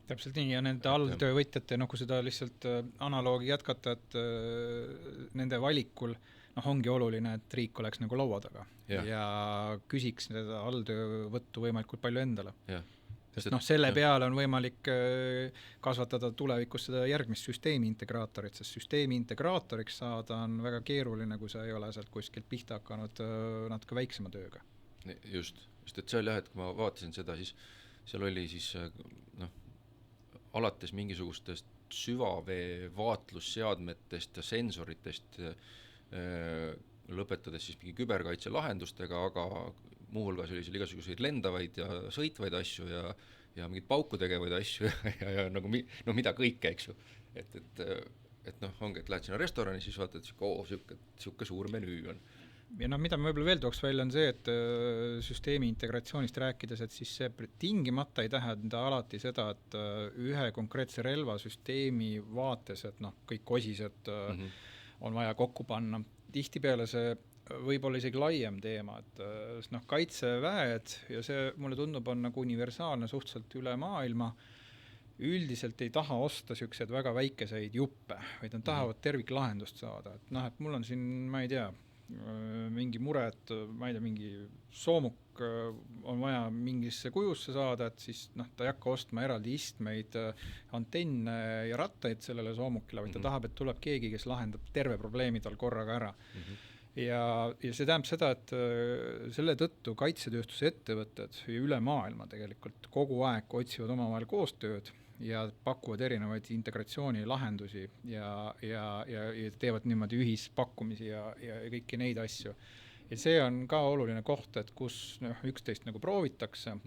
Täpselt nii, ja nende alltöövõtjate, kui seda lihtsalt analoogi jätkata, et nende valikul ongi oluline, et riik oleks nagu laua taga ja küsiks seda alltöövõttu võimalikult palju endale. Sest selle peale on võimalik kasvatada tulevikus seda järgmist süsteemi integraatorit, sest süsteemi integraatoriks saada on väga keeruline, kui sa ei ole sealt kuskilt pihta hakanud natuke väiksema tööga. Just, et see oli et kui ma vaatasin seda, siis seal oli siis alates mingisugustest süvavee vaatlusseadmetest ja sensoritest lõpetades siis mingi küberkaitse lahendustega, aga muuhulgas oli seal igasuguseid lendavaid ja sõitvaid asju ja mingid pauku tegevaid asju ja nagu mida kõike, eks ju. Et ongi, et lähed sinna restorani, siis vaatad, siuke suur menüü on. Ja mida me võib-olla veel tooks välja on see, et süsteemi integratsioonist rääkides, et siis see tingimata ei tähenda alati seda, et ühe konkreetse relvasüsteemi vaates, et kõik osised on vaja kokku panna. Tihtipeale see võib-olla isegi laiem teema, et kaitseväed, ja see mulle tundub on nagu universaalne suhteliselt üle maailma, üldiselt ei taha osta siuksed väga väikeseid juppe, vaid nad tahavad terviklahendust saada. Et mul on siin, ma ei tea, mingi mure, et ma ei tea, mingi soomuk on vaja mingisse kujusse saada, et siis ta ei hakka ostma eraldi istmeid, antenne ja rattaid sellele soomukile, vaid ta tahab, et tuleb keegi, kes lahendab terve probleemi tal korraga ära. Ja see tähendab seda, et selle tõttu kaitsetööstuse ettevõtted üle maailma tegelikult kogu aeg otsivad omavahel koostööd ja pakuvad erinevaid integratsioonilahendusi ja teevad niimoodi ühispakkumisi ja kõiki neid asju. Ja see on ka oluline koht, et kus üksteist nagu proovitakse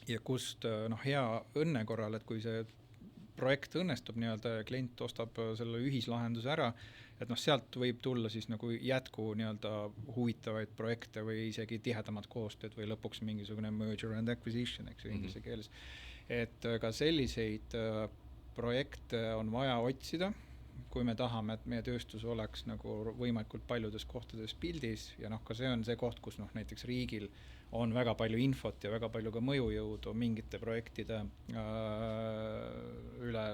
ja kust hea õnne korral, et kui see projekt õnnestub nii-öelda ja klient ostab selle ühislahenduse ära, et sealt võib tulla siis nagu jätku nii-öelda huvitavaid projekte või isegi tihedamat koostööd või lõpuks mingisugune merger and acquisition, eks ju inglise keeles. Et ka selliseid projekte on vaja otsida, kui me tahame, et meie tööstus oleks nagu võimalikult paljudes kohtades pildis ja ka see on see koht, kus näiteks riigil on väga palju infot ja väga palju ka mõjujõudu mingite projektide üle,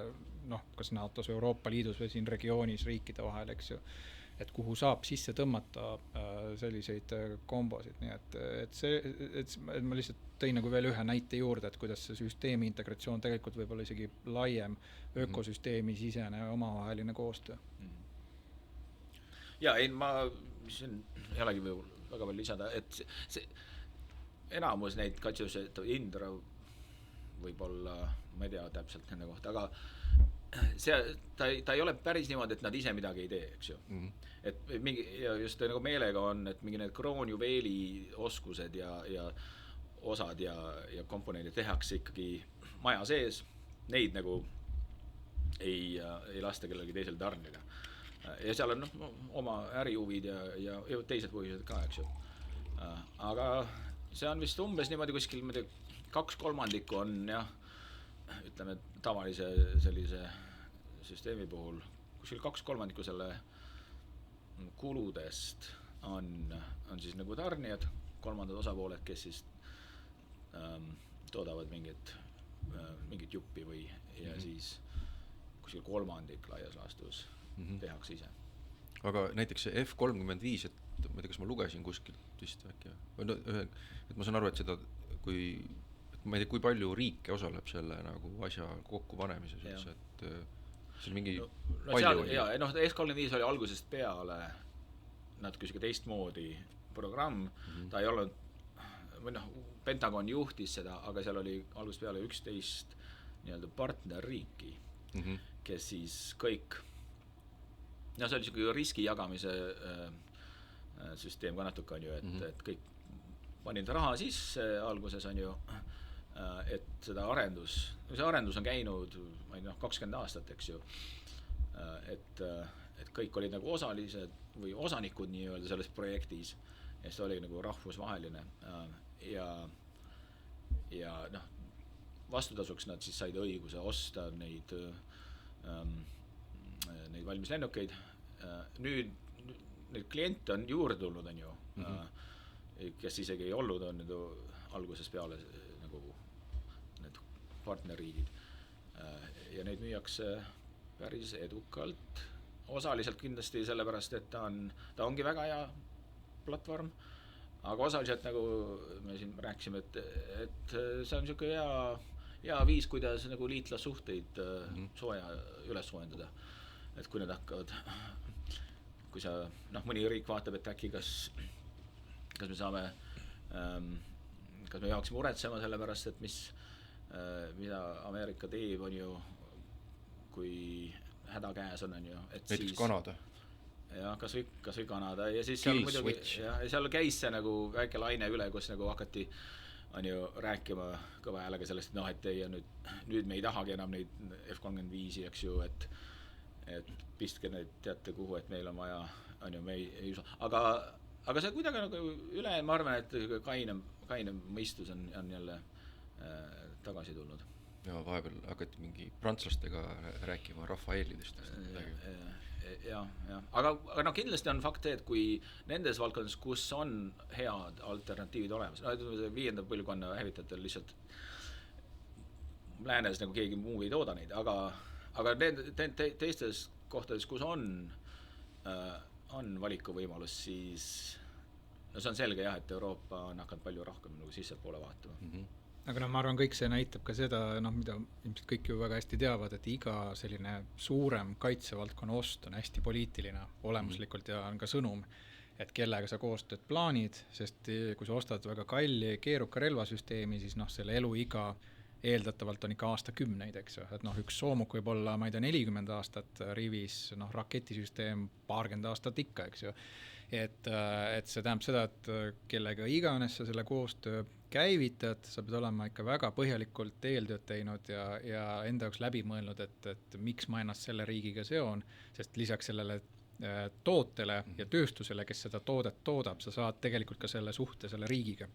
kas NATO-s, Euroopa Liidus või siin regioonis riikide vahel, eks ju. et kuhu saab sisse tõmmata selliseid kombosid, nii et ma lihtsalt tõin nagu veel ühe näite juurde, et kuidas see süsteemi integratsioon tegelikult võib olla isegi laiem ökosüsteemi sisene omavaheline koostöö. Ja ei, ma siin ei olegi väga palju lisada, et see enamus neid katsuse, et Indra võib-olla, ma ei tea täpselt nende kohta, aga ta ei ole päris niimoodi, et nad ise midagi ei tee, eks ju. Et mingi, ja just nagu meelega on, et mingi need kroonjuveeli oskused ja osad ja komponendid tehakse ikkagi maja sees, neid nagu ei lasta kellelgi teisel tarnida. Ja seal on oma ärihuvid ja teised põhjused ka, eks ju. Aga see on vist umbes niimoodi kuskil 2/3 on jah, ütleme tavalise sellise süsteemi puhul, kuskil 2/3 selle kuludest on siis nagu tarnijad, kolmandad osapooled, kes siis toodavad mingit juppi või ja siis kuskil 1/3 laias laastus tehakse ise. Aga näiteks see F-35, et ma ei tea, kas ma lugesin kuskilt vist äkki, et ma saan aru, et seda, ma ei tea, kui palju riike osaleb selle nagu asja kokkupanemises, et see on mingi palju oli. F-35 oli algusest peale natuke isegi teistmoodi programm, ta ei olnud, või Pentagon juhtis seda, aga seal oli algusest peale 11 nii-öelda partnerriiki, kes siis kõik, see oli niisugune riski jagamise süsteem ka natuke on ju, et kõik panid raha sisse alguses on ju, et seda see arendus on käinud 20 aastat, eks ju, et kõik olid nagu osalised või osanikud nii-öelda selles projektis ja see oli nagu rahvusvaheline ja vastutasuks nad siis said õiguse osta neid valmislennukeid. Nüüd neid kliente on juurde tulnud, on ju, kes isegi ei olnud, on nüüd algusest peale nagu need partnerriigid. Ja neid müüakse päris edukalt, osaliselt kindlasti sellepärast, et ta ongi väga hea platvorm, aga osaliselt nagu me siin rääkisime, et see on niisugune hea viis, kuidas nagu liitlassuhteid üles soojendada. Et kui need hakkavad, kui sa, mõni riik vaatab, et äkki kas me saame, kas me peaksime muretsema sellepärast, et mida Ameerika teeb, on ju, kui häda käes on ju. Näiteks siis, Kanada. Jah, kas või Kanada ja siis seal muidugi, seal käis see nagu väike laine üle, kus nagu hakati on ju rääkima kõva häälega sellest, et teie nüüd me ei tahagi enam neid F-35, eks ju, et pistke neid teate kuhu, et meil on vaja, on ju, me ei usu. Aga see kuidagi nagu üle, ma arvan, et kainem mõistus on jälle tagasi tulnud. Ja vahepeal hakati mingi prantslastega rääkima Rafaelidest. Ja. Aga kindlasti on fakt see, et kui nendes valdkondades, kus on head alternatiivid olemas, 5. põlvkonna hävitajatel lihtsalt läänes nagu keegi muu ei tooda neid, aga teistes kohtades, kus on valikuvõimalus, siis see on selge jah, et Euroopa on hakanud palju rohkem nagu sissepoole vaatama. Aga ma arvan, kõik see näitab ka seda, mida ilmselt kõik ju väga hästi teavad, et iga selline suurem kaitsevaldkonna ost on hästi poliitiline olemuslikult ja on ka sõnum, et kellega sa koostööd plaanid, sest kui sa ostad väga kalli keeruka relvasüsteemi, siis selle eluiga eeldatavalt on ikka aastakümneid, eks ju, et üks soomuk võib olla, ma ei tea, 40 aastat rivis, raketisüsteem 20 aastat ikka, eks ju. Et see tähendab seda, et kellega iganes sa selle koostöö käivitad, sa pead olema ikka väga põhjalikult eeltööd teinud ja enda jaoks läbi mõelnud, et miks ma ennast selle riigiga seon, sest lisaks sellele tootele ja tööstusele, kes seda toodet toodab, sa saad tegelikult ka selle suhte selle riigiga.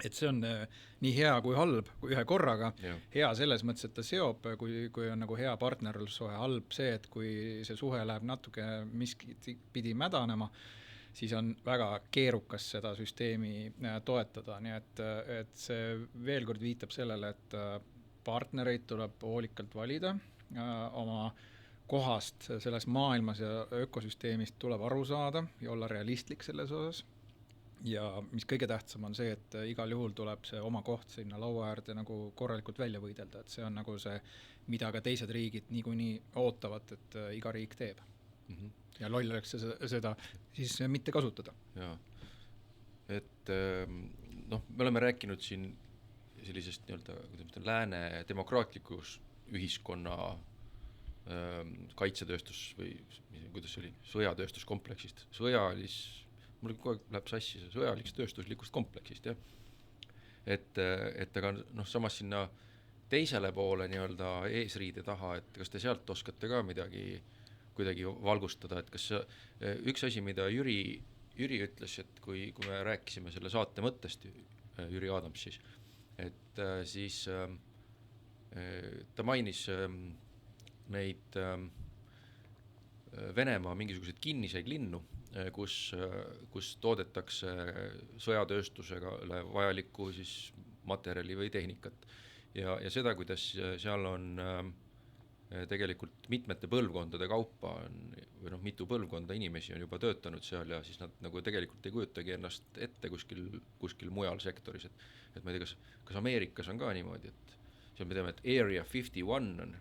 Et see on nii hea kui halb kui ühe korraga. Hea selles mõttes, et ta seob, kui on nagu hea partnerlussuhe, halb see, et kui see suhe läheb natuke miskit pidi mädanema, siis on väga keerukas seda süsteemi toetada, nii et see veel kord viitab sellele, et partnereid tuleb hoolikalt valida oma kohast selles maailmas ja ökosüsteemist tuleb aru saada ja olla realistlik selles osas. Ja mis kõige tähtsam on see, et igal juhul tuleb see oma koht sinna laua äärde nagu korralikult välja võidelda, et see on nagu see, mida ka teised riigid niikuinii ootavad, et iga riik teeb. Ja loll oleks seda siis mitte kasutada. Jaa, et me oleme rääkinud siin sellisest lääne demokraatlikus ühiskonna kaitsetööstus või kuidas see oli, sõjatööstuskompleksist, mul kogu aeg läheb sassi see sõjaliks tööstuslikust kompleksist, jah. Et aga samas sinna teisele poole nii-öelda eesriide taha, et kas te sealt oskate ka midagi kuidagi valgustada, et kas üks asi, mida Jüri ütles, et kui me rääkisime selle saate mõttest, Jüri Adams siis, et siis ta mainis neid Venemaa mingisuguseid kinniseid linnu, kus toodetakse sõjatööstusega vajalikku siis materjali või tehnikat. Ja seda, kuidas seal on tegelikult mitmete põlvkondade kaupa või mitu põlvkonda inimesi on juba töötanud seal ja siis nad nagu tegelikult ei kujutagi ennast ette kuskil mujal sektoris. Et ma ei tea, kas Ameerikas on ka niimoodi, et seal me teame, et Area 51 on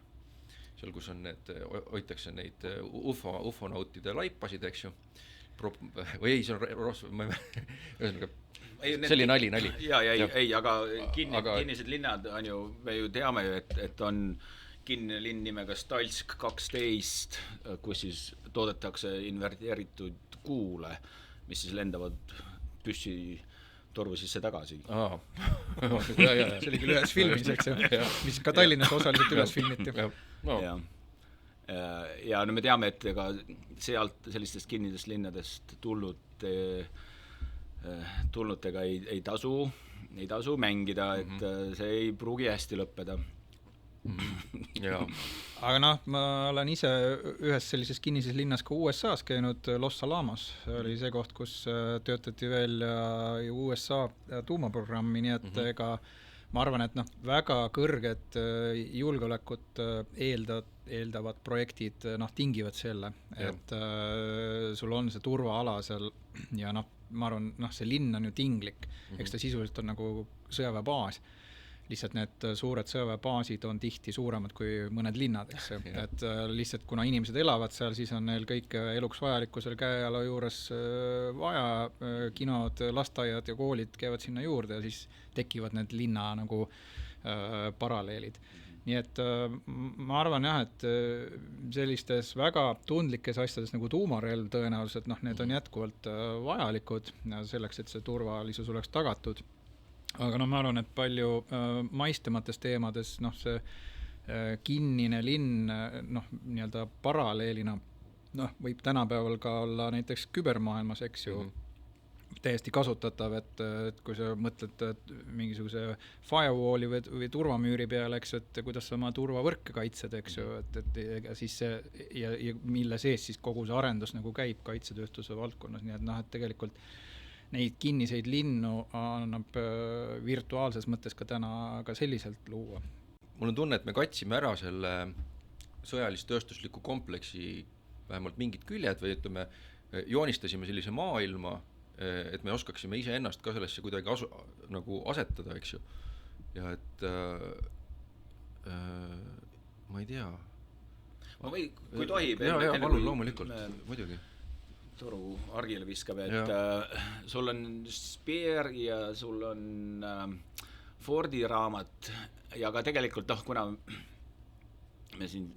seal, kus on hoitakse neid ufonautide laipasid, eks ju, või ei, see on see oli nali. Aga kinnised linnad on ju, me ju teame ju, et on kinnine linn nimega Stalsk 12, kus siis toodetakse inverteeritud kuule, mis siis lendavad püssi torvu sisse tagasi. See oli küll ühes filmis, eks ju, mis ka Tallinnas osaliselt üles filmiti. Ja me teame, et ega sealt sellistest kinnidest linnadest tulnutega ei tasu mängida, et see ei pruugi hästi lõppeda. Aga ma olen ise ühes sellises kinnises linnas ka USA-s käinud, Los Alamos oli see koht, kus töötati veel USA tuumaprogrammi, nii et ega ma arvan, et väga kõrged julgeolekut eeldavad projektid tingivad selle, et sul on see turvaala seal ja ma arvan, see linn on ju tinglik, eks ta sisuliselt on nagu sõjaväebaas. Lihtsalt need suured sõjaväebaasid on tihti suuremad kui mõned linnad, eks. Et lihtsalt kuna inimesed elavad seal, siis on neil kõik eluks vajalikku seal käejala juures vaja, kinod, lasteaiad ja koolid käivad sinna juurde ja siis tekivad need linna nagu paralleelid. Nii et ma arvan jah, et sellistes väga tundlikes asjades nagu tuumarelv tõenäoliselt, need on jätkuvalt vajalikud selleks, et see turvalisus oleks tagatud. Aga ma arvan, et palju maistemates teemades see kinnine linn nii-öelda paralleelina võib tänapäeval ka olla näiteks kübermaailmas, eks ju, täiesti kasutatav, et kui sa mõtled mingisuguse firewalli või turvamüüri peale, eks, et kuidas sa oma turvavõrke kaitsed, eks ju, et siis see ja mille sees siis kogu see arendus nagu käib kaitsetööstuse valdkonnas, nii et et tegelikult neid kinniseid linnu annab virtuaalses mõttes ka täna ka selliselt luua. Mul on tunne, et me katsime ära selle sõjalist-tööstusliku kompleksi vähemalt mingid küljed või ütleme, joonistasime sellise maailma, et me oskaksime ise ennast ka sellesse kuidagi nagu asetada, eks ju. Ja et ma ei tea. Kui tohib. Palun, loomulikult, muidugi. Toru argile viskab, et sul on Speer ja sul on Fordi raamat ja ka tegelikult kuna me siin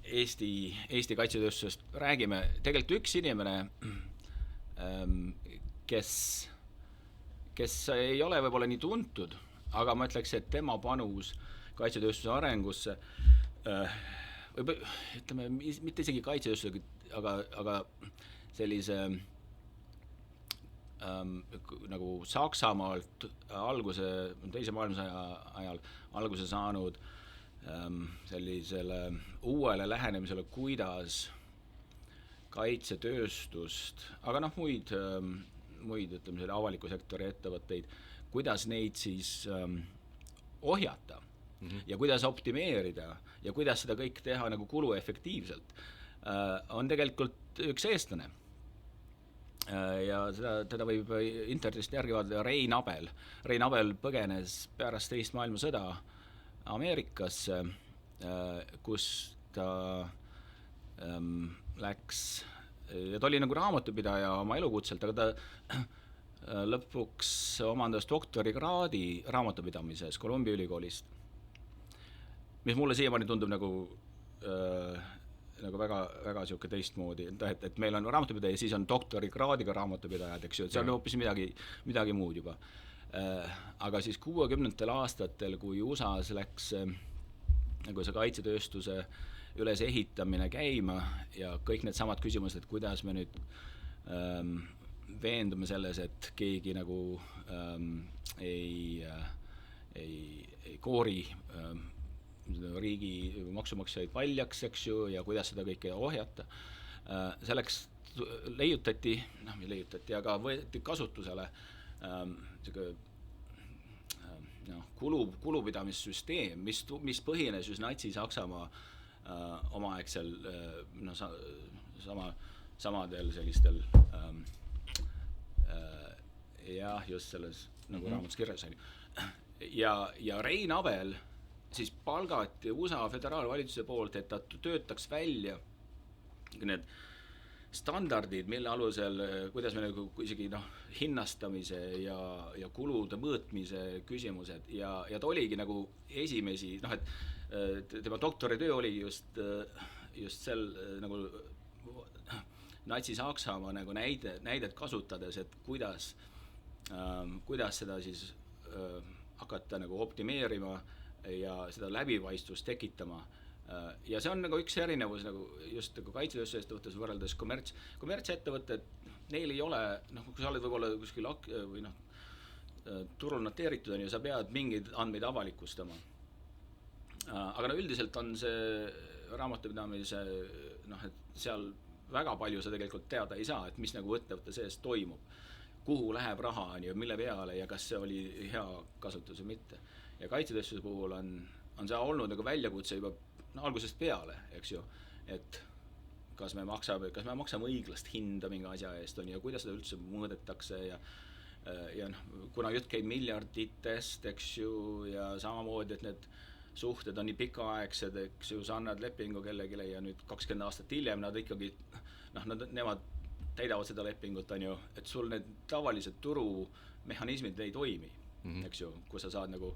Eesti kaitsetööstusest räägime, tegelikult üks inimene, kes ei ole võib-olla nii tuntud, aga ma ütleks, et tema panus kaitsetööstuse arengusse ütleme, mitte isegi kaitsetööstusega, aga sellise nagu Saksamaalt teise maailmasõja ajal alguse saanud sellisele uuele lähenemisele, kuidas kaitsetööstust, aga muid ütleme, selle avaliku sektori ettevõtteid, kuidas neid siis ohjata. ja kuidas optimeerida ja kuidas seda kõik teha nagu kuluefektiivselt, on tegelikult üks eestlane. Ja teda võib internetist järgi vaadata Rein Abel. Rein Abel põgenes pärast teist maailmasõda Ameerikasse, kus ta läks, ja ta oli nagu raamatupidaja oma elukutselt, aga ta lõpuks omandas doktorikraadi raamatupidamises Columbia ülikoolist, mis mulle siiamaani tundub nagu väga, väga siuke teistmoodi, et meil on raamatupidaja ja siis on doktorikraadiga raamatupidajad, eks ju, et see on hoopis midagi muud juba. Aga siis 60. aastatel, kui USAs läks nagu see kaitsetööstuse ülesehitamine käima ja kõik need samad küsimused, et kuidas me nüüd veendume selles, et keegi nagu ei koori riigi maksumaksjaid valjaks, eks ju, ja kuidas seda kõike ohjata. Selleks leiutati, aga võeti kasutusele kulupidamissüsteem, mis põhines just Natsi-Saksamaa omaaegsel samadel sellistel jah, just selles nagu raamatus kirjas oli. Ja Rein Abel siis palgati USA föderaalvalitsuse poolt, et ta töötaks välja need standardid, mille alusel, kuidas me nagu isegi hinnastamise ja kulude mõõtmise küsimused ja ta oligi nagu esimesi, et tema doktoritöö oli just sel nagu Natsi-Saksamaa nagu näidet kasutades, et kuidas seda siis hakata nagu optimeerima ja seda läbipaistvust tekitama. Ja see on nagu üks erinevus nagu just nagu kaitsetööstusettevõttes võrreldes kommertsettevõtted, neil ei ole, kui sa oled võib-olla kuskil või turul noteeritud on ja sa pead mingeid andmeid avalikustama. Aga üldiselt on see raamatupidamise, et seal väga palju sa tegelikult teada ei saa, et mis nagu ettevõtte sees toimub, kuhu läheb raha ja mille peale ja kas see oli hea kasutus või mitte. Ja kaitsetööstuse puhul on see olnud nagu väljakutse juba algusest peale, eks ju, et kas me maksame õiglast hinda mingi asja eest on ja kuidas seda üldse mõõdetakse ja kuna jutt käib miljarditest, eks ju, ja samamoodi, et need suhted on nii pikaaegsed, eks ju, sa annad lepingu kellegile ja nüüd 20 aastat hiljem nad ikkagi, nemad täidavad seda lepingut, on ju, et sul need tavalised turumehhanismid ei toimi, eks ju, kus sa saad nagu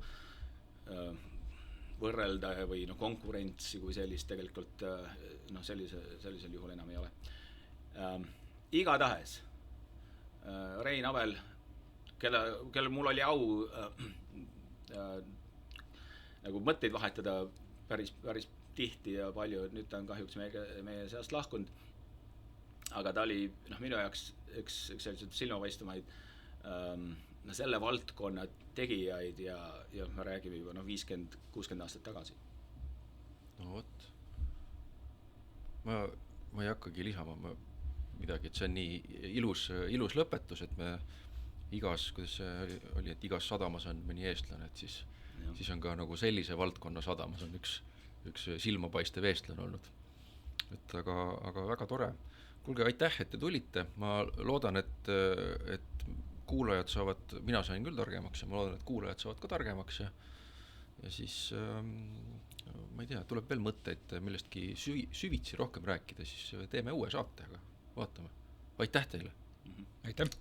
võrrelda või konkurentsi kui sellist tegelikult sellisel juhul enam ei ole. Igatahes Rein Abel, kellel mul oli au nagu mõtteid vahetada päris tihti ja palju, et nüüd ta on kahjuks meie seast lahkunud, aga ta oli minu jaoks üks sellised silmapaistvaid selle valdkonna tegijaid ja me räägime juba 50-60 aastat tagasi. No vot. Ma ei hakkagi lisama midagi, et see on nii ilus lõpetus, et me kuidas see oli, et igas sadamas on mõni eestlane, et siis on ka nagu sellise valdkonna sadamas on üks silmapaistev eestlane olnud. Et aga väga tore. Kuulge, aitäh, et te tulite. Ma loodan, et kuulajad saavad, mina sain küll targemaks ja ma loodan, et kuulajad saavad ka targemaks ja siis ma ei tea, tuleb veel mõtteid millestki süvitsi rohkem rääkida, siis teeme uue saate, aga vaatame. Aitäh teile! Aitäh!